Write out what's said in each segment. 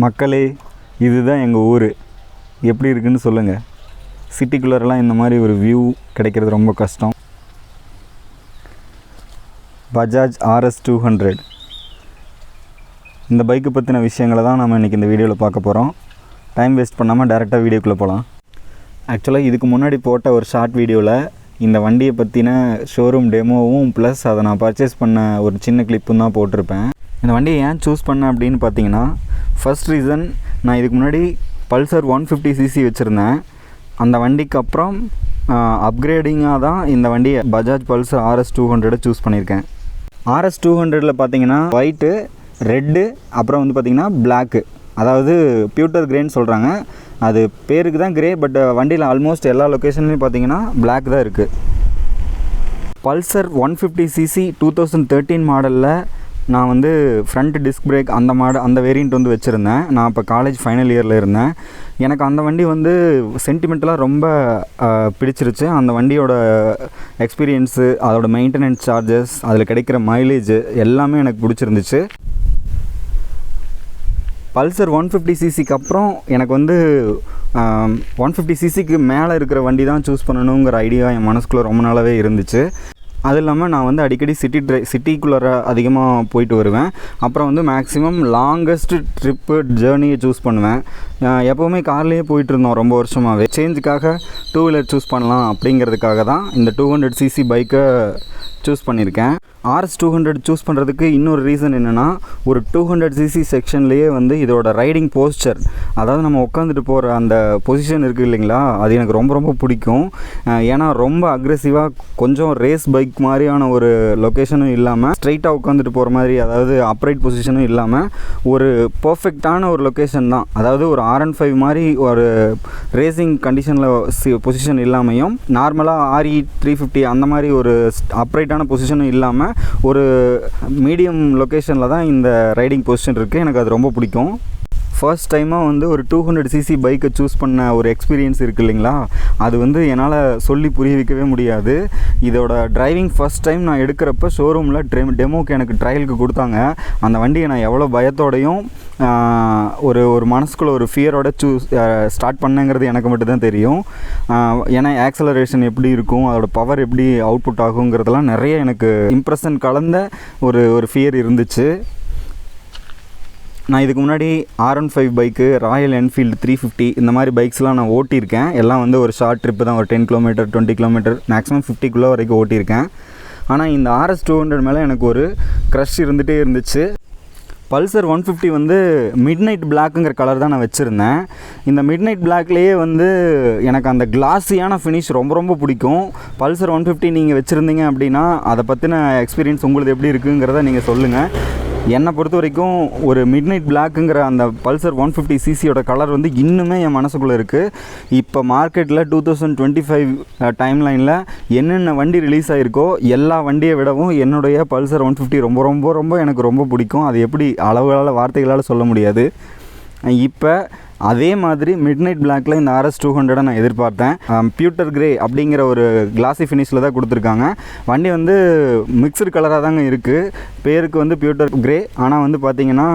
மக்களே, இதுதான் எங்கள் ஊர். எப்படி இருக்குன்னு சொல்லுங்கள். சிட்டிக்குள்ளரெலாம் இந்த மாதிரி ஒரு வியூ கிடைக்கிறது ரொம்ப கஷ்டம். பஜாஜ் RS 200 இந்த பைக்கு பற்றின விஷயங்களை தான் நம்ம இன்றைக்கி இந்த வீடியோவில் பார்க்க போகிறோம். டைம் வேஸ்ட் பண்ணாமல் டேரெக்டாக வீடியோக்குள்ளே போகலாம். ஆக்சுவலாக இதுக்கு முன்னாடி போட்ட ஒரு ஷார்ட் வீடியோவில் இந்த வண்டியை பற்றின ஷோரூம் டெமோவும் ப்ளஸ் அதை நான் பர்ச்சேஸ் பண்ண ஒரு சின்ன கிளிப்பும் தான் போட்டிருப்பேன். இந்த வண்டியை ஏன் சூஸ் பண்ணேன் அப்படின்னு பார்த்தீங்கன்னா, ஃபர்ஸ்ட் ரீசன், நான் இதுக்கு முன்னாடி பல்சர் 150cc வச்சுருந்தேன். அந்த வண்டிக்கு அப்புறம் அப்கிரேடிங்காக தான் இந்த வண்டியை பஜாஜ் பல்சர் RS 200 சூஸ் பண்ணியிருக்கேன். RS 200 பார்த்தீங்கன்னா ஒயிட்டு, ரெட்டு, அப்புறம் வந்து பார்த்திங்கன்னா பிளாக்கு, அதாவது பியூட்டர் கிரேன்னு சொல்கிறாங்க. அது பேருக்கு தான் கிரே, பட் வண்டியில் ஆல்மோஸ்ட் எல்லா லொக்கேஷன்லையும் பார்த்தீங்கன்னா பிளாக் தான் இருக்குது. பல்சர் 150cc 2013 மாடலில் நான் வந்து ஃப்ரண்ட் டிஸ்க் பிரேக் அந்த வேரியண்ட் வந்து வச்சுருந்தேன். நான் இப்போ காலேஜ் ஃபைனல் இயரில் இருந்தேன். எனக்கு அந்த வண்டி வந்து சென்டிமெண்டலாக ரொம்ப பிடிச்சிருச்சு. அந்த வண்டியோட எக்ஸ்பீரியன்ஸு, அதோட மெயின்டெனன்ஸ் சார்ஜஸ், அதில் கிடைக்கிற மைலேஜ் எல்லாமே எனக்கு பிடிச்சிருந்துச்சு. பல்சர் 150cc அப்புறம் எனக்கு வந்து 150cc மேலே இருக்கிற வண்டி தான் சூஸ் பண்ணணுங்கிற ஐடியா என் மனசுக்குள்ளே ரொம்ப நாளாகவே இருந்துச்சு. அது இல்லாமல் நான் வந்து அடிக்கடி சிட்டிக்குள்ளே அதிகமாக போயிட்டு வருவேன். அப்புறம் வந்து மேக்ஸிமம் லாங்கஸ்ட் ட்ரிப்பு ஜேர்னியை சூஸ் பண்ணுவேன். எப்போவுமே கார்லேயே போயிட்டுருந்தோம் ரொம்ப வருஷமாகவே. சேஞ்சுக்காக 2 வீலர் சூஸ் பண்ணலாம் அப்படிங்கிறதுக்காக தான் இந்த 200cc பைக்கை சூஸ் பண்ணியிருக்கேன். RS 200 சூஸ் பண்ணுறதுக்கு இன்னொரு ரீசன் என்னென்னா, ஒரு 200cc செக்ஷன்லேயே வந்து இதோட ரைடிங் போஸ்டர், அதாவது நம்ம உட்காந்துட்டு போகிற அந்த பொசிஷன் இருக்குது இல்லைங்களா, அது எனக்கு ரொம்ப ரொம்ப பிடிக்கும். ஏன்னா ரொம்ப அக்ரெசிவாக, கொஞ்சம் ரேஸ் பைக் மாதிரியான ஒரு லொக்கேஷனும் இல்லாமல், ஸ்ட்ரைட்டாக உட்காந்துட்டு போகிற மாதிரி, அதாவது அப்ரைட் பொசிஷனும் இல்லாமல் ஒரு பர்ஃபெக்டான ஒரு லொக்கேஷன் தான். அதாவது ஒரு R15 மாதிரி ஒரு ரேசிங் கண்டிஷனில் பொசிஷன் இல்லாமையும், நார்மலாக RE 350 அந்த மாதிரி ஒரு அப்ரைட்டான பொசிஷனும் இல்லாமல் ஒரு மீடியம் லொக்கேஷனில் தான் இந்த ரைடிங் பொசிஷன் இருக்குது. எனக்கு அது ரொம்ப பிடிக்கும். ஃபர்ஸ்ட் டைமாக வந்து ஒரு 200cc பைக்கை சூஸ் பண்ண ஒரு எக்ஸ்பீரியன்ஸ் இருக்குது இல்லைங்களா, அது வந்து என்னால் சொல்லி புரிய வைக்கவே முடியாது. இதோட டிரைவிங் ஃபர்ஸ்ட் டைம் நான் எடுக்கிறப்ப ஷோரூமில் டெமோக்கு எனக்கு ட்ரையலுக்கு கொடுத்தாங்க. அந்த வண்டியை நான் எவ்வளோ பயத்தோடையும் ஒரு மனசுக்குள்ளே ஒரு ஃபியரோட ஸ்டார்ட் பண்ணேங்கிறது எனக்கு மட்டும்தான் தெரியும். ஏன்னா ஆக்சலரேஷன் எப்படி இருக்கும், அதோட பவர் எப்படி அவுட்புட் ஆகுங்கிறதெல்லாம் நிறைய எனக்கு இம்ப்ரெஷன் கலந்த ஒரு ஃபியர் இருந்துச்சு. நான் இதுக்கு முன்னாடி R15 பைக்கு, ராயல் என்ஃபீல்டு 350 இந்த மாதிரி பைக்ஸ்லாம் நான் ஓட்டியிருக்கேன். எல்லாம் வந்து ஒரு ஷார்ட் ட்ரிப்பு தான், ஒரு 10 கிலோமீட்டர் 20 கிலோமீட்டர் மேக்ஸிமம் 50 வரைக்கும் ஓட்டியிருக்கேன். ஆனால் இந்த RS 200 மேலே எனக்கு ஒரு க்ரஷ் இருந்துகிட்டே இருந்துச்சு. பல்சர் 150 வந்து மிட் நைட் பிளாக்குங்கிற கலர் தான் நான் வச்சுருந்தேன். இந்த மிட் நைட் பிளாக்லேயே வந்து எனக்கு அந்த கிளாஸியான ஃபினிஷ் ரொம்ப ரொம்ப பிடிக்கும். பல்சர் 150 நீங்கள் வச்சுருந்தீங்க அப்படின்னா அதை பற்றின எக்ஸ்பீரியன்ஸ் உங்களுக்கு எப்படி இருக்குங்கிறத நீங்கள் சொல்லுங்கள். என்னை பொறுத்த வரைக்கும் ஒரு மிட் நைட் பிளாக்குங்கிற அந்த பல்சர் 150cc கலர் வந்து இன்னுமே என் மனசுக்குள்ளே இருக்குது. இப்போ மார்க்கெட்டில் 2025 டைம்லைனில் என்னென்ன வண்டி ரிலீஸ் ஆகிருக்கோ எல்லா வண்டியை விடவும் என்னுடைய பல்சர் 150 ரொம்ப ரொம்ப ரொம்ப எனக்கு ரொம்ப பிடிக்கும். அது எப்படி அளவுகளால் வார்த்தைகளால் சொல்ல முடியாது. இப்போ அதே மாதிரி மிட் நைட் பிளாக்கில் இந்த RS 200 நான் எதிர்பார்த்தேன். பியூட்டர் கிரே அப்படிங்கிற ஒரு கிளாஸி ஃபினிஷில் தான் கொடுத்துருக்காங்க. வண்டி வந்து மிக்சடு கலராக தாங்க இருக்குது. பேருக்கு வந்து பியூட்டர் கிரே, ஆனால் வந்து பார்த்திங்கன்னா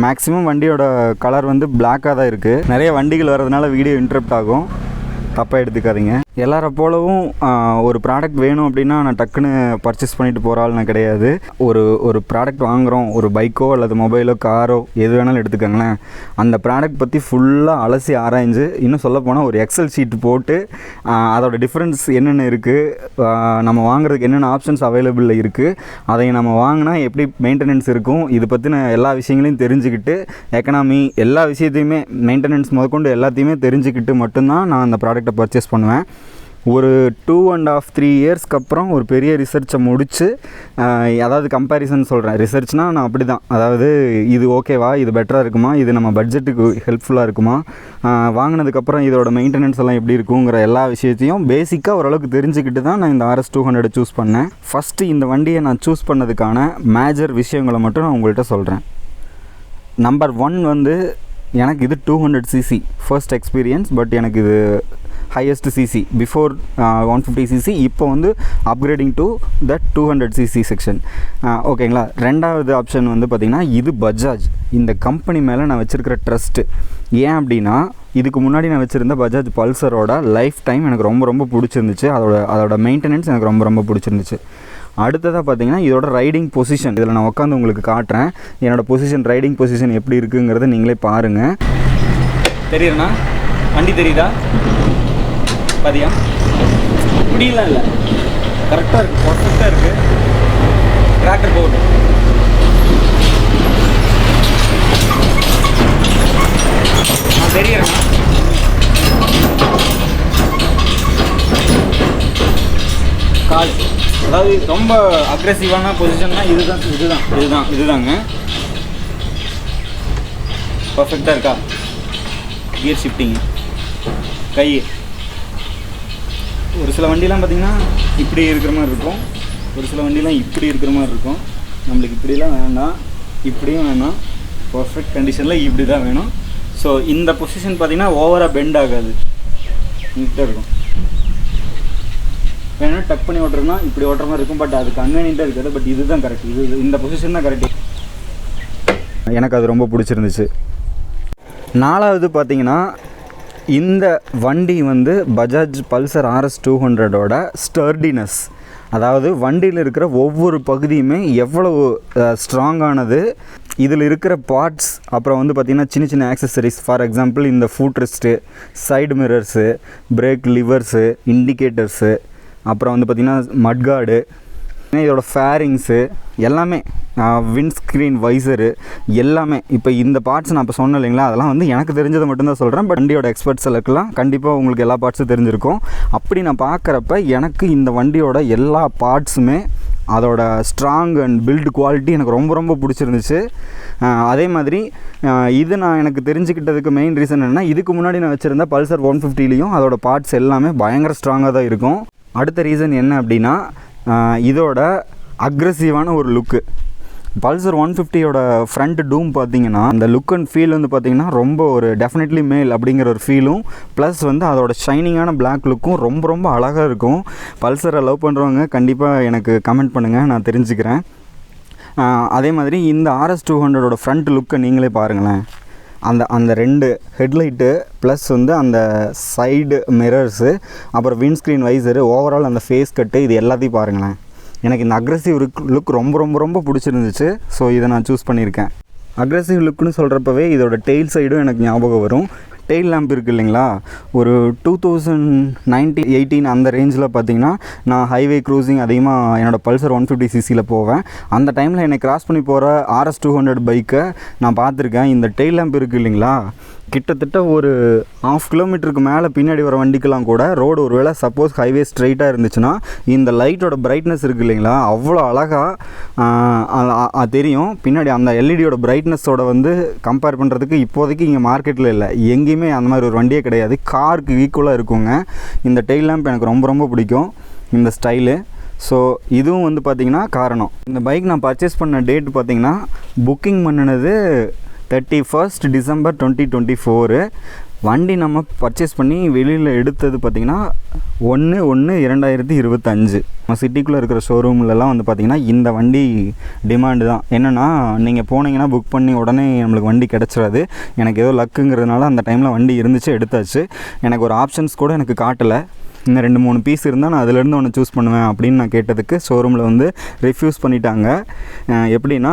மேக்ஸிமம் வண்டியோட கலர் வந்து பிளாக்காக தான் இருக்குது. நிறைய வண்டிகள் வர்றதுனால வீடியோ இன்டரப்ட் ஆகும், தப்பாக எடுத்துக்காதீங்க. எல்லாரை போலவும் ஒரு ப்ராடக்ட் வேணும் அப்படின்னா நான் டக்குன்னு பர்ச்சேஸ் பண்ணிட்டு போகிற ஆள் நான் கிடையாது. ஒரு ப்ராடக்ட் வாங்குகிறோம், ஒரு பைக்கோ அல்லது மொபைலோ காரோ எது வேணாலும் எடுத்துக்கோங்களேன், அந்த ப்ராடக்ட் பற்றி ஃபுல்லாக அலசி ஆராய்ஞ்சு, இன்னும் சொல்லப்போனால் ஒரு எக்ஸல் ஷீட் போட்டு அதோட டிஃப்ரென்ஸ் என்னென்ன இருக்குது, நம்ம வாங்குறதுக்கு என்னென்ன ஆப்ஷன்ஸ் அவைலபிளில் இருக்குது, அதை நம்ம வாங்கினா எப்படி மெயின்டெனன்ஸ் இருக்கும், இது பற்றின எல்லா விஷயங்களையும் தெரிஞ்சுக்கிட்டு, எக்கனாமி எல்லா விஷயத்தையுமே, மெயின்டெனன்ஸ் முதற்கொண்டு எல்லாத்தையுமே தெரிஞ்சுக்கிட்டு மட்டும்தான் நான் அந்த ப்ராடக்ட்டை பர்ச்சேஸ் பண்ணுவேன். ஒரு 2.5-3 இயர்ஸ்க்கு அப்புறம் ஒரு பெரிய ரிசர்ச்சை முடித்து, அதாவது கம்பேரிசன் சொல்கிறேன், ரிசர்ச்னால் நான் அப்படி தான், அதாவது இது ஓகேவா, இது பெட்டராக இருக்குமா, இது நம்ம பட்ஜெட்டுக்கு ஹெல்ப்ஃபுல்லாக இருக்குமா, வாங்கினதுக்கப்புறம் இதோட மெயின்டெனன்ஸ் எல்லாம் எப்படி இருக்குங்கிற எல்லா விஷயத்தையும் பேசிக்காக ஓரளவுக்கு தெரிஞ்சுக்கிட்டு தான் நான் இந்த RS 200 சூஸ் பண்ணேன். ஃபஸ்ட்டு இந்த வண்டியை நான் சூஸ் பண்ணதுக்கான மேஜர் விஷயங்களை மட்டும் நான் உங்கள்கிட்ட சொல்கிறேன். நம்பர் 1 வந்து எனக்கு இது 200cc ஃபர்ஸ்ட் எக்ஸ்பீரியன்ஸ். பட் எனக்கு இது ஹையஸ்ட் சிசி பிஃபோர் 150cc, இப்போ வந்து upgrading to the 200cc section. ஓகேங்களா. ரெண்டாவது ஆப்ஷன் வந்து பார்த்திங்கன்னா இது பஜாஜ். இந்த கம்பெனி மேலே நான் வச்சுருக்கிற ட்ரஸ்ட்டு. ஏன் அப்படின்னா இதுக்கு முன்னாடி நான் வச்சுருந்த பஜாஜ் பல்சரோட லைஃப் டைம் எனக்கு ரொம்ப ரொம்ப பிடிச்சிருந்துச்சு. அதோட மெயின்டெனன்ஸ் எனக்கு ரொம்ப ரொம்ப பிடிச்சிருந்துச்சு. அடுத்ததாக பார்த்தீங்கன்னா இதோட ரைடிங் பொசிஷன். இதில் நான் உட்காந்து உங்களுக்கு காட்டுறேன். என்னோடய பொசிஷன், ரைடிங் பொசிஷன் எப்படி இருக்குங்கிறத நீங்களே பாருங்கள். தெரியுதுண்ணா, வண்டி தெரியுதா? பாதியா இப்படிலாம் இல்லை, கரெக்டாக இருக்குது, பர்ஃபெக்டாக இருக்குது. ட்ராக்டர் போகுது. தெரியுறேண்ணா, கால் அதாவது ரொம்ப அக்ரெசிவான பொசிஷன்னா இதுதாங்க. பர்ஃபெக்டாக இருக்கா? கியர் ஷிஃப்டிங்கு, கை. ஒரு சில வண்டிலாம் பார்த்திங்கன்னா இப்படி இருக்கிற மாதிரி இருக்கும், ஒரு சில வண்டிலாம் இப்படி இருக்கிற மாதிரி இருக்கும். நம்மளுக்கு இப்படிலாம் வேண்டாம், இப்படியும் வேணாம், பர்ஃபெக்ட் கண்டிஷனில் இப்படி தான் வேணும். ஸோ இந்த பொசிஷன் பார்த்திங்கன்னா ஓவராக பெண்ட் ஆகாது, நீட்டாக இருக்கும். வேணும்னா டக் பண்ணி ஓட்டுறதுனா இப்படி ஓட்டுற மாதிரி இருக்கும், பட் அது கன்வீனியண்ட்டாக இருக்காது. பட் இதுதான் கரெக்ட், இந்த பொசிஷன் தான் கரெக்டு. எனக்கு அது ரொம்ப பிடிச்சிருந்துச்சு. நாலாவது பார்த்திங்கன்னா இந்த வண்டி வந்து பஜாஜ் பல்சர் RS 200ஓட ஸ்டர்டினஸ். அதாவது வண்டியில் இருக்கிற ஒவ்வொரு பகுதியுமே எவ்வளவு ஸ்ட்ராங்கானது. இதில் இருக்கிற பார்ட்ஸ், அப்புறம் வந்து பார்த்திங்கன்னா சின்ன சின்ன ஆக்சசரிஸ். ஃபார் எக்ஸாம்பிள் இந்த food rest, side mirrors, break levers, indicators, அப்புறம் வந்து பார்த்திங்கன்னா மட்கார்டு, இதோட ஃபேரிங்ஸு எல்லாமே, விண்ட்ஸ்க்ரீன் வைசரு எல்லாமே. இப்போ இந்த பார்ட்ஸ் நான் இப்போ சொன்னேன் இல்லைங்களா, அதெல்லாம் வந்து எனக்கு தெரிஞ்சதை மட்டும்தான் சொல்கிறேன். பட் வண்டியோட எக்ஸ்பர்ட்ஸ் எல்லாம் கண்டிப்பாக உங்களுக்கு எல்லா பார்ட்ஸும் தெரிஞ்சிருக்கும். அப்படி நான் பார்க்குறப்ப எனக்கு இந்த வண்டியோட எல்லா பார்ட்ஸுமே அதோட ஸ்ட்ராங் அண்ட் பில்டு குவாலிட்டி எனக்கு ரொம்ப ரொம்ப பிடிச்சிருந்துச்சு. அதே மாதிரி இது நான் எனக்கு தெரிஞ்சுக்கிட்டதுக்கு மெயின் ரீசன் என்னென்னா, இதுக்கு முன்னாடி நான் வச்சுருந்த பல்சர் 150லேயும் அதோட பார்ட்ஸ் எல்லாமே பயங்கர ஸ்ட்ராங்காக தான் இருக்கும். அடுத்த ரீசன் என்ன அப்படின்னா இதோட அக்ரெசிவான ஒரு லுக்கு. பல்சர் 150யோட ஃப்ரண்ட் டூம் பார்த்தீங்கன்னா அந்த லுக் அண்ட் ஃபீல் வந்து பார்த்திங்கன்னா ரொம்ப ஒரு டெஃபினெட்லி மேல் அப்படிங்கிற ஒரு ஃபீலும், ப்ளஸ் வந்து அதோட ஷைனிங்கான பிளாக் லுக்கும் ரொம்ப ரொம்ப அழகாக இருக்கும். பல்சரை லவ் பண்ணுறவங்க கண்டிப்பாக எனக்கு கமெண்ட் பண்ணுங்கள், நான் தெரிஞ்சுக்கிறேன். அதே மாதிரி இந்த RS 200ஓட ஃப்ரண்ட் லுக்கை நீங்களே பாருங்களேன். அந்த ரெண்டு ஹெட்லைட்டு ப்ளஸ் வந்து அந்த சைடு மிரர்ஸு, அப்புறம் விண்ட்ஸ்க்ரீன் வைசரு, ஓவரால் அந்த ஃபேஸ் கட்டு, இது எல்லாத்தையும் பாருங்களேன். எனக்கு இந்த அக்ரெசிவ் லுக் ரொம்ப ரொம்ப ரொம்ப பிடிச்சிருந்துச்சு. ஸோ இதை நான் சூஸ் பண்ணியிருக்கேன். அக்ரெசிவ் லுக்குன்னு சொல்கிறப்பவே இதோட டெயில் சைடும் எனக்கு ஞாபகம் வரும். டெயில் லேம்ப் இருக்குது இல்லைங்களா, ஒரு 2018 அந்த ரேஞ்சில் பார்த்திங்கன்னா நான் ஹைவே க்ரூசிங் அதிகமாக என்னோடய பல்சர் 150cc போவேன். அந்த டைமில் என்னை கிராஸ் பண்ணி போகிற RS 200 பைக்கை நான் பார்த்துருக்கேன். இந்த டெயில் லேம்ப் இருக்குது இல்லைங்களா, கிட்டத்தட்ட ஒரு 1/2 கிலோமீட்டருக்கு மேலே பின்னாடி வர வண்டிக்கெலாம் கூட ரோடு ஒரு வேளை சப்போஸ் ஹைவே ஸ்ட்ரைட்டாக இருந்துச்சுன்னா இந்த லைட்டோட பிரைட்னஸ் இருக்குது இல்லைங்களா, அவ்வளோ அழகாக தெரியும். பின்னாடி அந்த எல்இடியோட பிரைட்னஸோட வந்து கம்பேர் பண்ணுறதுக்கு இப்போதைக்கு இங்கே மார்க்கெட்டில் இல்லை, எங்கேயுமே அந்த மாதிரி ஒரு வண்டியே கிடையாது. காருக்கு ஈக்குவலாக இருக்குங்க. இந்த டெயில் லேம்ப் எனக்கு ரொம்ப ரொம்ப பிடிக்கும், இந்த ஸ்டைலு. ஸோ இதுவும் வந்து பார்த்திங்கன்னா காரணம். இந்த பைக் நான் பர்ச்சேஸ் பண்ண டேட் பார்த்திங்கன்னா புக்கிங் பண்ணினது 31st December 2024. வண்டி நம்ம பர்ச்சேஸ் பண்ணி வெளியில் எடுத்தது பார்த்திங்கன்னா 1/1/2025. நம்ம சிட்டிக்குள்ளே இருக்கிற ஷோரூம்லலாம் வந்து பார்த்திங்கன்னா இந்த வண்டி டிமாண்டு தான். என்னென்னா நீங்கள் போனீங்கன்னா புக் பண்ணி உடனே நம்மளுக்கு வண்டி கிடச்சிடாது. எனக்கு ஏதோ லக்குங்கிறதுனால அந்த டைமில் வண்டி இருந்துச்சு, எடுத்தாச்சு. எனக்கு ஒரு ஆப்ஷன்ஸ் கூட எனக்கு காட்டலை. இன்னும் 2-3 பீஸ் இருந்தால் நான் அதிலேருந்து ஒன்று சூஸ் பண்ணுவேன் அப்படின்னு நான் கேட்டதுக்கு ஷோரூமில் வந்து ரிஃப்யூஸ் பண்ணிட்டாங்க. எப்படின்னா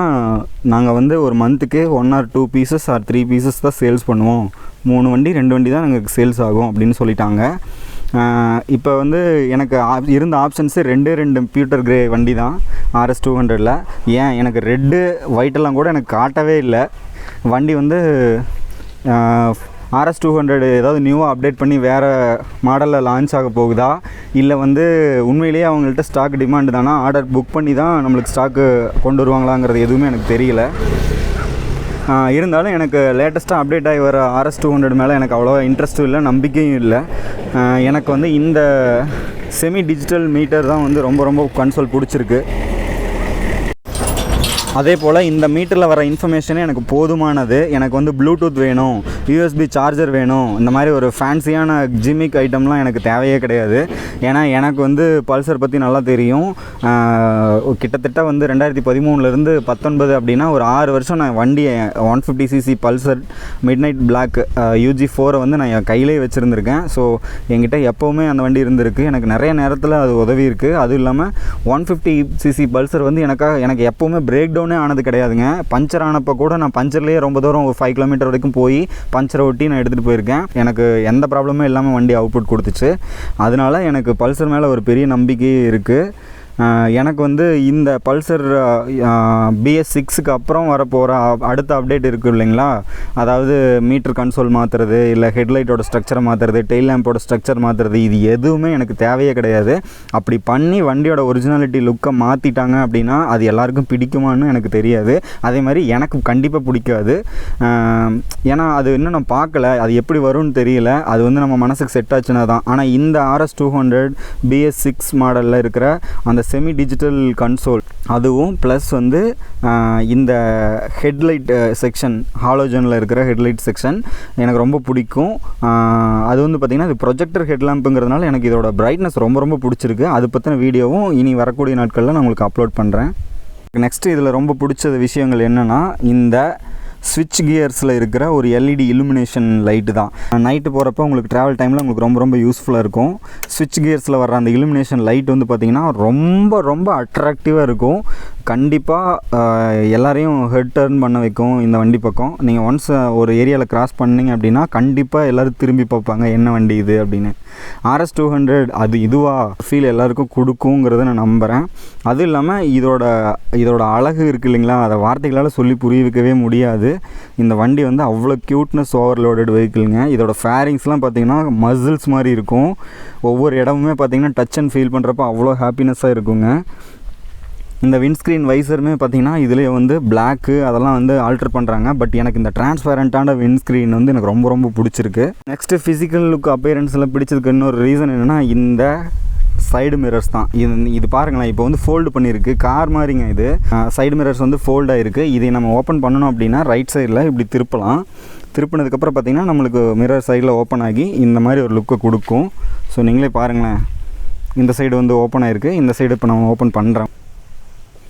நாங்கள் வந்து ஒரு மந்த்துக்கு 1 or 2 pieces or 3 pieces தான் சேல்ஸ் பண்ணுவோம், 3 வண்டி 2 வண்டி தான் எங்களுக்கு சேல்ஸ் ஆகும் அப்படின்னு சொல்லிட்டாங்க. இப்போ வந்து எனக்கு இருந்த ஆப்ஷன்ஸு 2 பியூட்டர் கிரே வண்டி தான் RS 200ல். ஏன் எனக்கு ரெட்டு ஒயிட்டெல்லாம் கூட எனக்கு காட்டவே இல்லை. வண்டி வந்து RS 200 ஏதாவது நியூவாக அப்டேட் பண்ணி வேறு மாடலில் லான்ச் ஆக போகுதா, இல்லை வந்து உண்மையிலேயே அவங்கள்ட்ட ஸ்டாக் டிமாண்டு தானா, ஆர்டர் புக் பண்ணி தான் நம்மளுக்கு ஸ்டாக்கு கொண்டு வருவாங்களாங்கிறது எதுவுமே எனக்கு தெரியல. இருந்தாலும் எனக்கு லேட்டஸ்ட்டாக அப்டேட் ஆகி வர RS 200 மேலே எனக்கு அவ்வளோவா இன்ட்ரெஸ்ட்டும் இல்லை, நம்பிக்கையும் இல்லை. எனக்கு வந்து இந்த செமி டிஜிட்டல் மீட்டர் தான் வந்து ரொம்ப ரொம்ப கன்சோல் பிடிச்சிருக்கு. அதே போல் இந்த மீட்டரில் வர இன்ஃபர்மேஷனே எனக்கு போதுமானது. எனக்கு வந்து ப்ளூடூத் வேணும், யூஎஸ்பி சார்ஜர் வேணும், இந்த மாதிரி ஒரு ஃபேன்சியான ஜிமிக் ஐட்டம்லாம் எனக்கு தேவையே கிடையாது. ஏன்னா எனக்கு வந்து பல்சர் பற்றி நல்லா தெரியும். கிட்டத்தட்ட வந்து 2013லேருந்து 19 அப்படின்னா ஒரு 6 வருஷம் நான் வண்டியை 150cc Pulsar midnight black UG4 வந்து நான் என் கையிலே வச்சுருந்துருக்கேன். ஸோ என்கிட்ட எப்போவுமே அந்த வண்டி இருந்திருக்கு. எனக்கு நிறைய நேரத்தில் அது உதவி இருக்குது. அதுவும் இல்லாமல் 150cc பல்சர் வந்து எனக்கு எப்போவுமே பிரேக் டவுனே ஆனது கிடையாதுங்க. பஞ்சர் ஆனப்போ கூட நான் பஞ்சர்லேயே ரொம்ப தூரம் ஒரு 5 கிலோமீட்டர் வரைக்கும் போய் பஞ்சரை ஒட்டி நான் எடுத்துகிட்டு போயிருக்கேன். எனக்கு எந்த ப்ராப்ளமும் இல்லாமல் வண்டி அவுட்புட் கொடுத்துச்சு. அதனால எனக்கு பல்சர் மேலே ஒரு பெரிய நம்பிக்கையே இருக்குது. எனக்கு வந்து இந்த பல்சர் BS6க்கு அப்புறம் வரப்போகிற அடுத்த அப்டேட் இருக்குது இல்லைங்களா, அதாவது மீட்டர் கன்சோல் மாற்றுறது, இல்லை ஹெட்லைட்டோட ஸ்ட்ரக்சரை மாற்றுறது, டெயில் லேம்போட ஸ்ட்ரக்சர் மாற்றுறது, இது எதுவுமே எனக்கு தேவையே கிடையாது. அப்படி பண்ணி வண்டியோட ஒரிஜினாலிட்டி லுக்கை மாற்றிட்டாங்க அப்படின்னா அது எல்லாருக்கும் பிடிக்குமான்னு எனக்கு தெரியாது. அதே மாதிரி எனக்கு கண்டிப்பாக பிடிக்காது. ஏன்னா அது இன்னும் நான் பார்க்கல, அது எப்படி வரும்னு தெரியல. அது வந்து நம்ம மனசுக்கு செட் ஆச்சுன்னா தான். ஆனால் இந்த RS200 BS6 மாடலில் இருக்கிற அந்த செமி டிஜிட்டல் கன்சோல், அதுவும் ப்ளஸ் வந்து இந்த ஹெட்லைட் செக்ஷன், ஹாலோஜனில் இருக்கிற ஹெட்லைட் செக்ஷன் எனக்கு ரொம்ப பிடிக்கும். அது வந்து பார்த்திங்கன்னா இது ப்ரொஜெக்டர் ஹெட்லாம்புங்கிறதுனால எனக்கு இதோட பிரைட்னஸ் ரொம்ப ரொம்ப பிடிச்சிருக்கு. அது பற்றின வீடியோவும் இனி வரக்கூடிய நாட்களில் நான் உங்களுக்கு அப்லோட் பண்ணுறேன். நெக்ஸ்ட்டு இதில் ரொம்ப பிடிச்ச விஷயங்கள் என்னென்னா, இந்த ஸ்விட்ச் கியர்ஸில் இருக்கிற ஒரு LED இலுமினேஷன் லைட்டு தான். நைட்டு போகிறப்ப உங்களுக்கு ட்ராவல் டைமில் உங்களுக்கு ரொம்ப ரொம்ப யூஸ்ஃபுல்லாக இருக்கும். ஸ்விட்ச் கியர்ஸில் வர அந்த இலுமினேஷன் லைட் வந்து பார்த்திங்கன்னா ரொம்ப ரொம்ப அட்ராக்டிவாக இருக்கும். கண்டிப்பாக எல்லாரையும் ஹெட் டர்ன் பண்ண வைக்கும் இந்த வண்டி பக்கம். நீங்கள் ஒன்ஸ் ஒரு ஏரியாவில் கிராஸ் பண்ணிங்க அப்படின்னா கண்டிப்பாக எல்லோரும் திரும்பி பார்ப்பாங்க, என்ன வண்டி இது அப்படின்னு. RS200 அது இதுவா ஃபீல் எல்லாருக்கும் கொடுக்குங்கிறத நான் நம்புகிறேன். அதுவும் இல்லாமல் இதோட அழகு இருக்குது இல்லைங்களா, அதை வார்த்தைகளால் சொல்லி புரிய வைக்கவே முடியாது. இந்த வண்டி வந்து அவ்வளோ க்யூட்னஸ் ஓவர்லோடட் வெஹிக்கிளுங்க. இதோட ஃபேரிங்ஸ்லாம் பார்த்திங்கன்னா மசில்ஸ் மாதிரி இருக்கும். ஒவ்வொரு இடமுமே பார்த்திங்கன்னா டச் அண்ட் ஃபீல் பண்ணுறப்ப அவ்வளோ ஹாப்பினஸ்ஸாக இருக்குங்க. இந்த விண்ட்ஸ்க்ரீன் வைசருமே பார்த்திங்கன்னா இதிலே வந்து பிளாக்கு அதெல்லாம் வந்து ஆல்டர் பண்ணுறாங்க. பட் எனக்கு இந்த டிரான்ஸ்பேரண்ட்டான விண்ட்ஸ்க்ரீன் வந்து எனக்கு ரொம்ப ரொம்ப பிடிச்சிருக்கு. நெக்ஸ்ட்டு ஃபிசிக்கல் லுக் அப்பியரன்ஸில் பிடிச்சதுக்கு இன்னொரு ரீசன் என்னென்னா, இந்த சைடு மிரர்ஸ் தான். இது பாருங்களேன், இப்போ வந்து ஃபோல்டு பண்ணியிருக்கு, கார் மாதிரிங்க. இது சைடு மிரர்ஸ் வந்து ஃபோல்டாக இருக்குது. இதை நம்ம ஓப்பன் பண்ணணும் அப்படின்னா ரைட் சைடில் இப்படி திருப்பலாம். திருப்பினதுக்கப்புறம் பார்த்திங்கன்னா நம்மளுக்கு மிரர் சைடில் ஓப்பன் ஆகி இந்த மாதிரி ஒரு லுக்கை கொடுக்கும். ஸோ நீங்களே பாருங்களேன், இந்த சைடு வந்து ஓப்பன் ஆகிருக்கு. இந்த சைடு இப்போ நான் ஓப்பன் பண்ணுறேன்,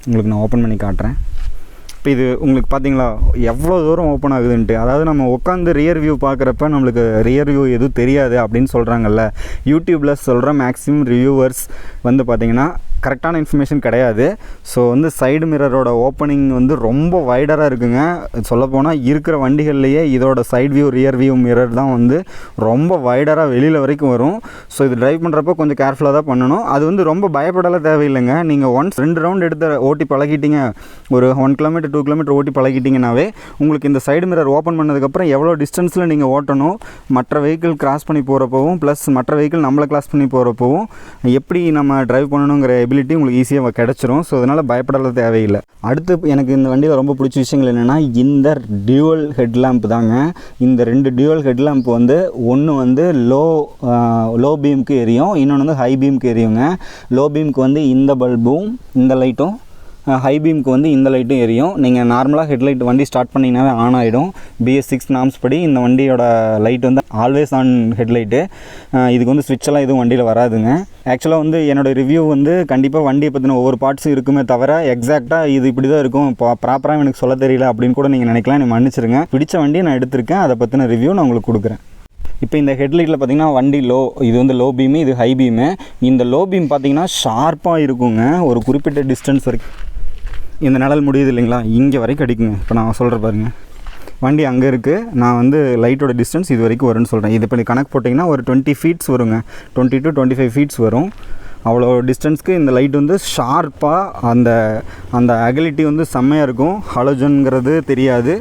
உங்களுக்கு நான் ஓப்பன் பண்ணி காட்டுறேன். இப்போ இது உங்களுக்கு பார்த்தீங்களா எவ்வளோ தூரம் ஓப்பன் ஆகுதுன்ட்டு. அதாவது நம்ம உட்காந்து ரியர் வியூ பார்க்குறப்ப நம்மளுக்கு ரியர் வியூ எதுவும் தெரியாது அப்படின்னு சொல்கிறாங்கல்ல. யூடியூப்பில் சொல்கிற மேக்ஸிமம் ரிவ்யூவர்ஸ் வந்து பார்த்திங்கன்னா கரெக்டான இன்ஃபர்மேஷன் கிடையாது. ஸோ வந்து சைடு மிரரோட ஓப்பனிங் வந்து ரொம்ப வைடராக இருக்குங்க. சொல்லப்போனால் இருக்கிற வண்டிகள்லேயே இதோட side view rear view mirror தான் வந்து ரொம்ப வைடராக வெளியில் வரைக்கும் வரும். ஸோ இது ட்ரைவ் பண்ணுறப்போ கொஞ்சம் கேர்ஃபுல்லாக தான் பண்ணணும். அது வந்து ரொம்ப பயப்படலாம் தேவையில்லைங்க. நீங்கள் ஒன்ஸ் 2 ரவுண்ட் எடுத்து ஓட்டி பழகிட்டீங்க, ஒரு 1 கிலோமீட்டர் 2 கிலோமீட்டர் ஓட்டி பழகிட்டிங்கனாவே உங்களுக்கு இந்த சைடு மிரர் ஓப்பன் பண்ணதுக்கப்புறம் எவ்வளோ டிஸ்டன்ஸில் நீங்கள் ஓட்டணும், மற்ற வெஹிக்கிள் கிராஸ் பண்ணி போகிறப்பவும் ப்ளஸ் மற்ற வெஹிக்கிள் நம்மளை கிராஸ் பண்ணி போகிறப்பவும் எப்படி நம்ம ட்ரைவ் பண்ணணுங்கிற எபிலிட்டி உங்களுக்கு ஈஸியாக கிடச்சிரும். ஸோ அதனால் பயப்படலாம் தேவையில்லை. அடுத்து எனக்கு இந்த வண்டியில் ரொம்ப பிடிச்ச விஷயங்கள் என்னென்னா, இந்த டியூவல் ஹெட்லாம்ப் தாங்க. இந்த 2 டியூவல் ஹெட்லாம்ப் வந்து ஒன்று வந்து லோ பீமுக்கு எரியும், இன்னொன்று வந்து ஹை பீமுக்கு எரியுங்க. லோ பீமுக்கு வந்து இந்த பல்பும் இந்த லைட்டும், ஹை பீமுக்கு வந்து இந்த லைட்டும் எரியும். நீங்கள் நார்மலாக ஹெட்லைட் வண்டி ஸ்டார்ட் பண்ணிங்கனாவே ஆன் ஆகிடும். BS6 நாம்ஸ் படி இந்த வண்டியோட லைட் வந்து ஆல்வேஸ் ஆன் ஹெட்லைட்டு. இதுக்கு வந்து ஸ்விட்செல்லாம் எதுவும் வண்டியில் வராதுங்க. ஆக்சுவலாக வந்து என்னோடய ரிவ்யூ வந்து கண்டிப்பாக வண்டியை பற்றின ஒவ்வொரு பார்ட்ஸும் இருக்குமே தவிர எக்ஸாக்டாக இது இப்படி தான் இருக்கும், ப்ராப்பராக எனக்கு சொல்ல தெரியல அப்படின்னு கூட நீங்கள் நினைக்கலாம். நீ மன்னிச்சிருங்க. பிடிச்ச வண்டியை நான் எடுத்திருக்கேன், அதை பற்றின ரிவ்யூ நான் உங்களுக்கு கொடுக்குறேன். இப்போ இந்த ஹெட்லைட்டில் பார்த்திங்கன்னா வண்டி இது வந்து லோ பீமு, இது ஹை பீமு. இந்த லோ பீம் பார்த்திங்கன்னா ஷார்ப்பாக இருக்குங்க. ஒரு குறிப்பிட்ட டிஸ்டன்ஸ் வரைக்கும் இந்த நிழல் முடியுது இல்லைங்களா, இங்கே வரைக்கும் அடிக்குங்க. இப்போ நான் சொல்கிற பாருங்க, வண்டி அங்கே இருக்குது, நான் வந்து லைட்டோட டிஸ்டன்ஸ் இது வரைக்கும் வரும்னு சொல்கிறேன். இது இப்போ நீ கணக்கு போட்டிங்கன்னா ஒரு 20 ஃபீட்ஸ் வருங்க, 20 to 25 ஃபீட்ஸ் வரும். அவ்வளோ டிஸ்டன்ஸ்க்கு இந்த லைட் வந்து ஷார்ப்பாக அந்த அகலிட்டி வந்து செம்மையாக இருக்கும். ஹாலோஜன்கிறது தெரியாது,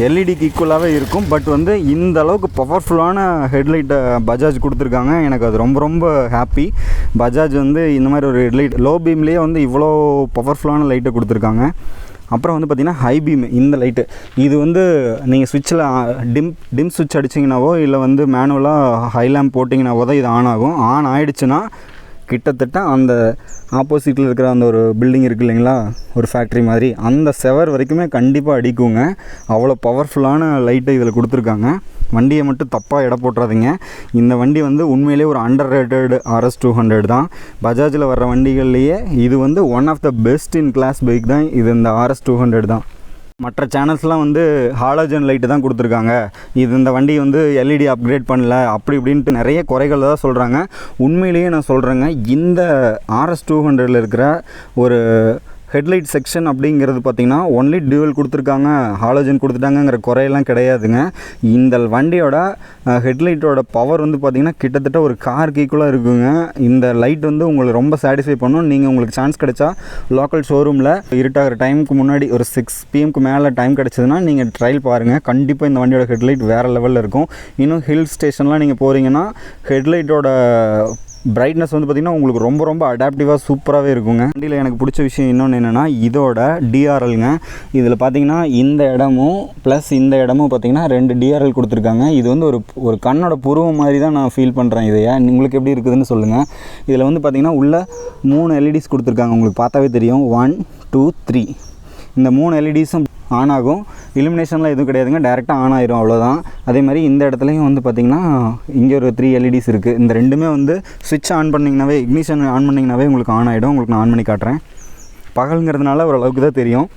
எல்இடிக்கு ஈக்குவலாகவே இருக்கும். பட் வந்து இந்த அளவுக்கு பவர்ஃபுல்லான ஹெட்லைட்டை பஜாஜ் கொடுத்துருக்காங்க. எனக்கு அது ரொம்ப ரொம்ப ஹாப்பி. பஜாஜ் வந்து இந்த மாதிரி ஒரு ஹெட்லைட் லோ பீம்லேயே வந்து இவ்வளோ பவர்ஃபுல்லான லைட்டை கொடுத்துருக்காங்க. அப்புறம் வந்து பார்த்திங்கன்னா ஹை பீம் இந்த லைட்டு, இது வந்து நீங்கள் ஸ்விட்சில் டிம் ஸ்விட்ச் அடிச்சிங்கனாவோ இல்லை வந்து மேனுவலாக ஹை லேம்ப் போட்டிங்கனாவோ தான் இது ஆன் ஆகும். ஆன் ஆகிடுச்சுன்னா கிட்டத்தட்ட அந்த ஆப்போசிட்டில் இருக்கிற அந்த ஒரு பில்டிங் இருக்குது இல்லைங்களா, ஒரு ஃபேக்ட்ரி மாதிரி, அந்த செவர் வரைக்குமே கண்டிப்பாக அடிக்குங்க. அவ்வளோ பவர்ஃபுல்லான லைட்டை இதில் கொடுத்துருக்காங்க. வண்டியை மட்டும் தப்பாக எடை போட்டுறாதீங்க. இந்த வண்டி வந்து உண்மையிலே ஒரு அண்டர் ரேட்டட் RS200 தான். பஜாஜில் வர்ற வண்டிகள்லேயே இது வந்து one of the best in class bike தான் இது, இந்த RS200 தான். மற்ற சேனல்ஸ்லாம் வந்து ஹாலோஜன் லைட்டு தான் கொடுத்துருக்காங்க, இது இந்த வண்டி வந்து LED அப்கிரேட் பண்ணல அப்படி இப்படின்ட்டு நிறைய குறைகள் தான் சொல்கிறாங்க. உண்மையிலேயே நான் சொல்கிறேங்க, இந்த RS200ல் இருக்கிற ஒரு ஹெட்லைட் செக்ஷன் அப்படிங்கிறது பார்த்திங்கன்னா ஒன்லி டியூவல் கொடுத்துருக்காங்க, ஹாலோஜன் கொடுத்துட்டாங்கங்கிற குறையெல்லாம் கிடையாதுங்க. இந்த வண்டியோட ஹெட்லைட்டோட பவர் வந்து பார்த்திங்கன்னா கிட்டத்தட்ட ஒரு காருக்கு ஈக்குவலாக இருக்குங்க. இந்த லைட் வந்து உங்களை ரொம்ப சாட்டிஸ்ஃபை பண்ணும். நீங்கள் உங்களுக்கு சான்ஸ் கிடைச்சா லோக்கல் ஷோரூமில் இருட்டாகிற டைமுக்கு முன்னாடி ஒரு 6 PM மேலே டைம் கிடச்சிதுன்னா நீங்கள் ட்ரையல் பாருங்கள். கண்டிப்பாக இந்த வண்டியோட ஹெட்லைட் வேறு லெவலில் இருக்கும். இன்னும் ஹில் ஸ்டேஷன்லாம் நீங்கள் போகிறீங்கன்னா ஹெட்லைட்டோட பிரைட்னஸ் வந்து பார்த்திங்கன்னா உங்களுக்கு ரொம்ப ரொம்ப அடாப்டிவாக சூப்பராகவே இருக்குங்க. வண்டியில் எனக்கு பிடிச்ச விஷயம் இன்னொன்று என்னென்னா இதோட DRLங்க. இதில் பார்த்திங்கன்னா இந்த இடமும் ப்ளஸ் இந்த இடமும் பார்த்திங்கன்னா 2 DRL கொடுத்துருக்காங்க. இது வந்து ஒரு கண்ணோட புருவம் மாதிரி தான் நான் ஃபீல் பண்ணுறேன். இதையா உங்களுக்கு எப்படி இருக்குதுன்னு சொல்லுங்கள். இதில் வந்து பார்த்திங்கன்னா உள்ள 3 LEDs கொடுத்துருக்காங்க. உங்களுக்கு பார்த்தாவே தெரியும், 1 2 3. இந்த 3 LEDஸும் ஆன் ஆகும். இலுமினேஷன்லாம் எதுவும் கிடையாதுங்க, டேரெக்டாக ஆன் ஆயிரும், அவ்வளோதான். அதே மாதிரி இந்த இடத்துலையும் வந்து பார்த்திங்கன்னா இங்கே ஒரு 3 LEDs இருக்குது. இந்த ரெண்டுமே வந்து ஸ்விட்ச் ஆன் பண்ணிங்கனாவே, இக்னிஷன் ஆன் பண்ணிங்கனாவே உங்களுக்கு ஆன் ஆகிடும். உங்களுக்கு நான் ஆன் பண்ணி காட்டுறேன். பகலுங்கிறதுனால ஓரளவுக்கு தான் தெரியும்,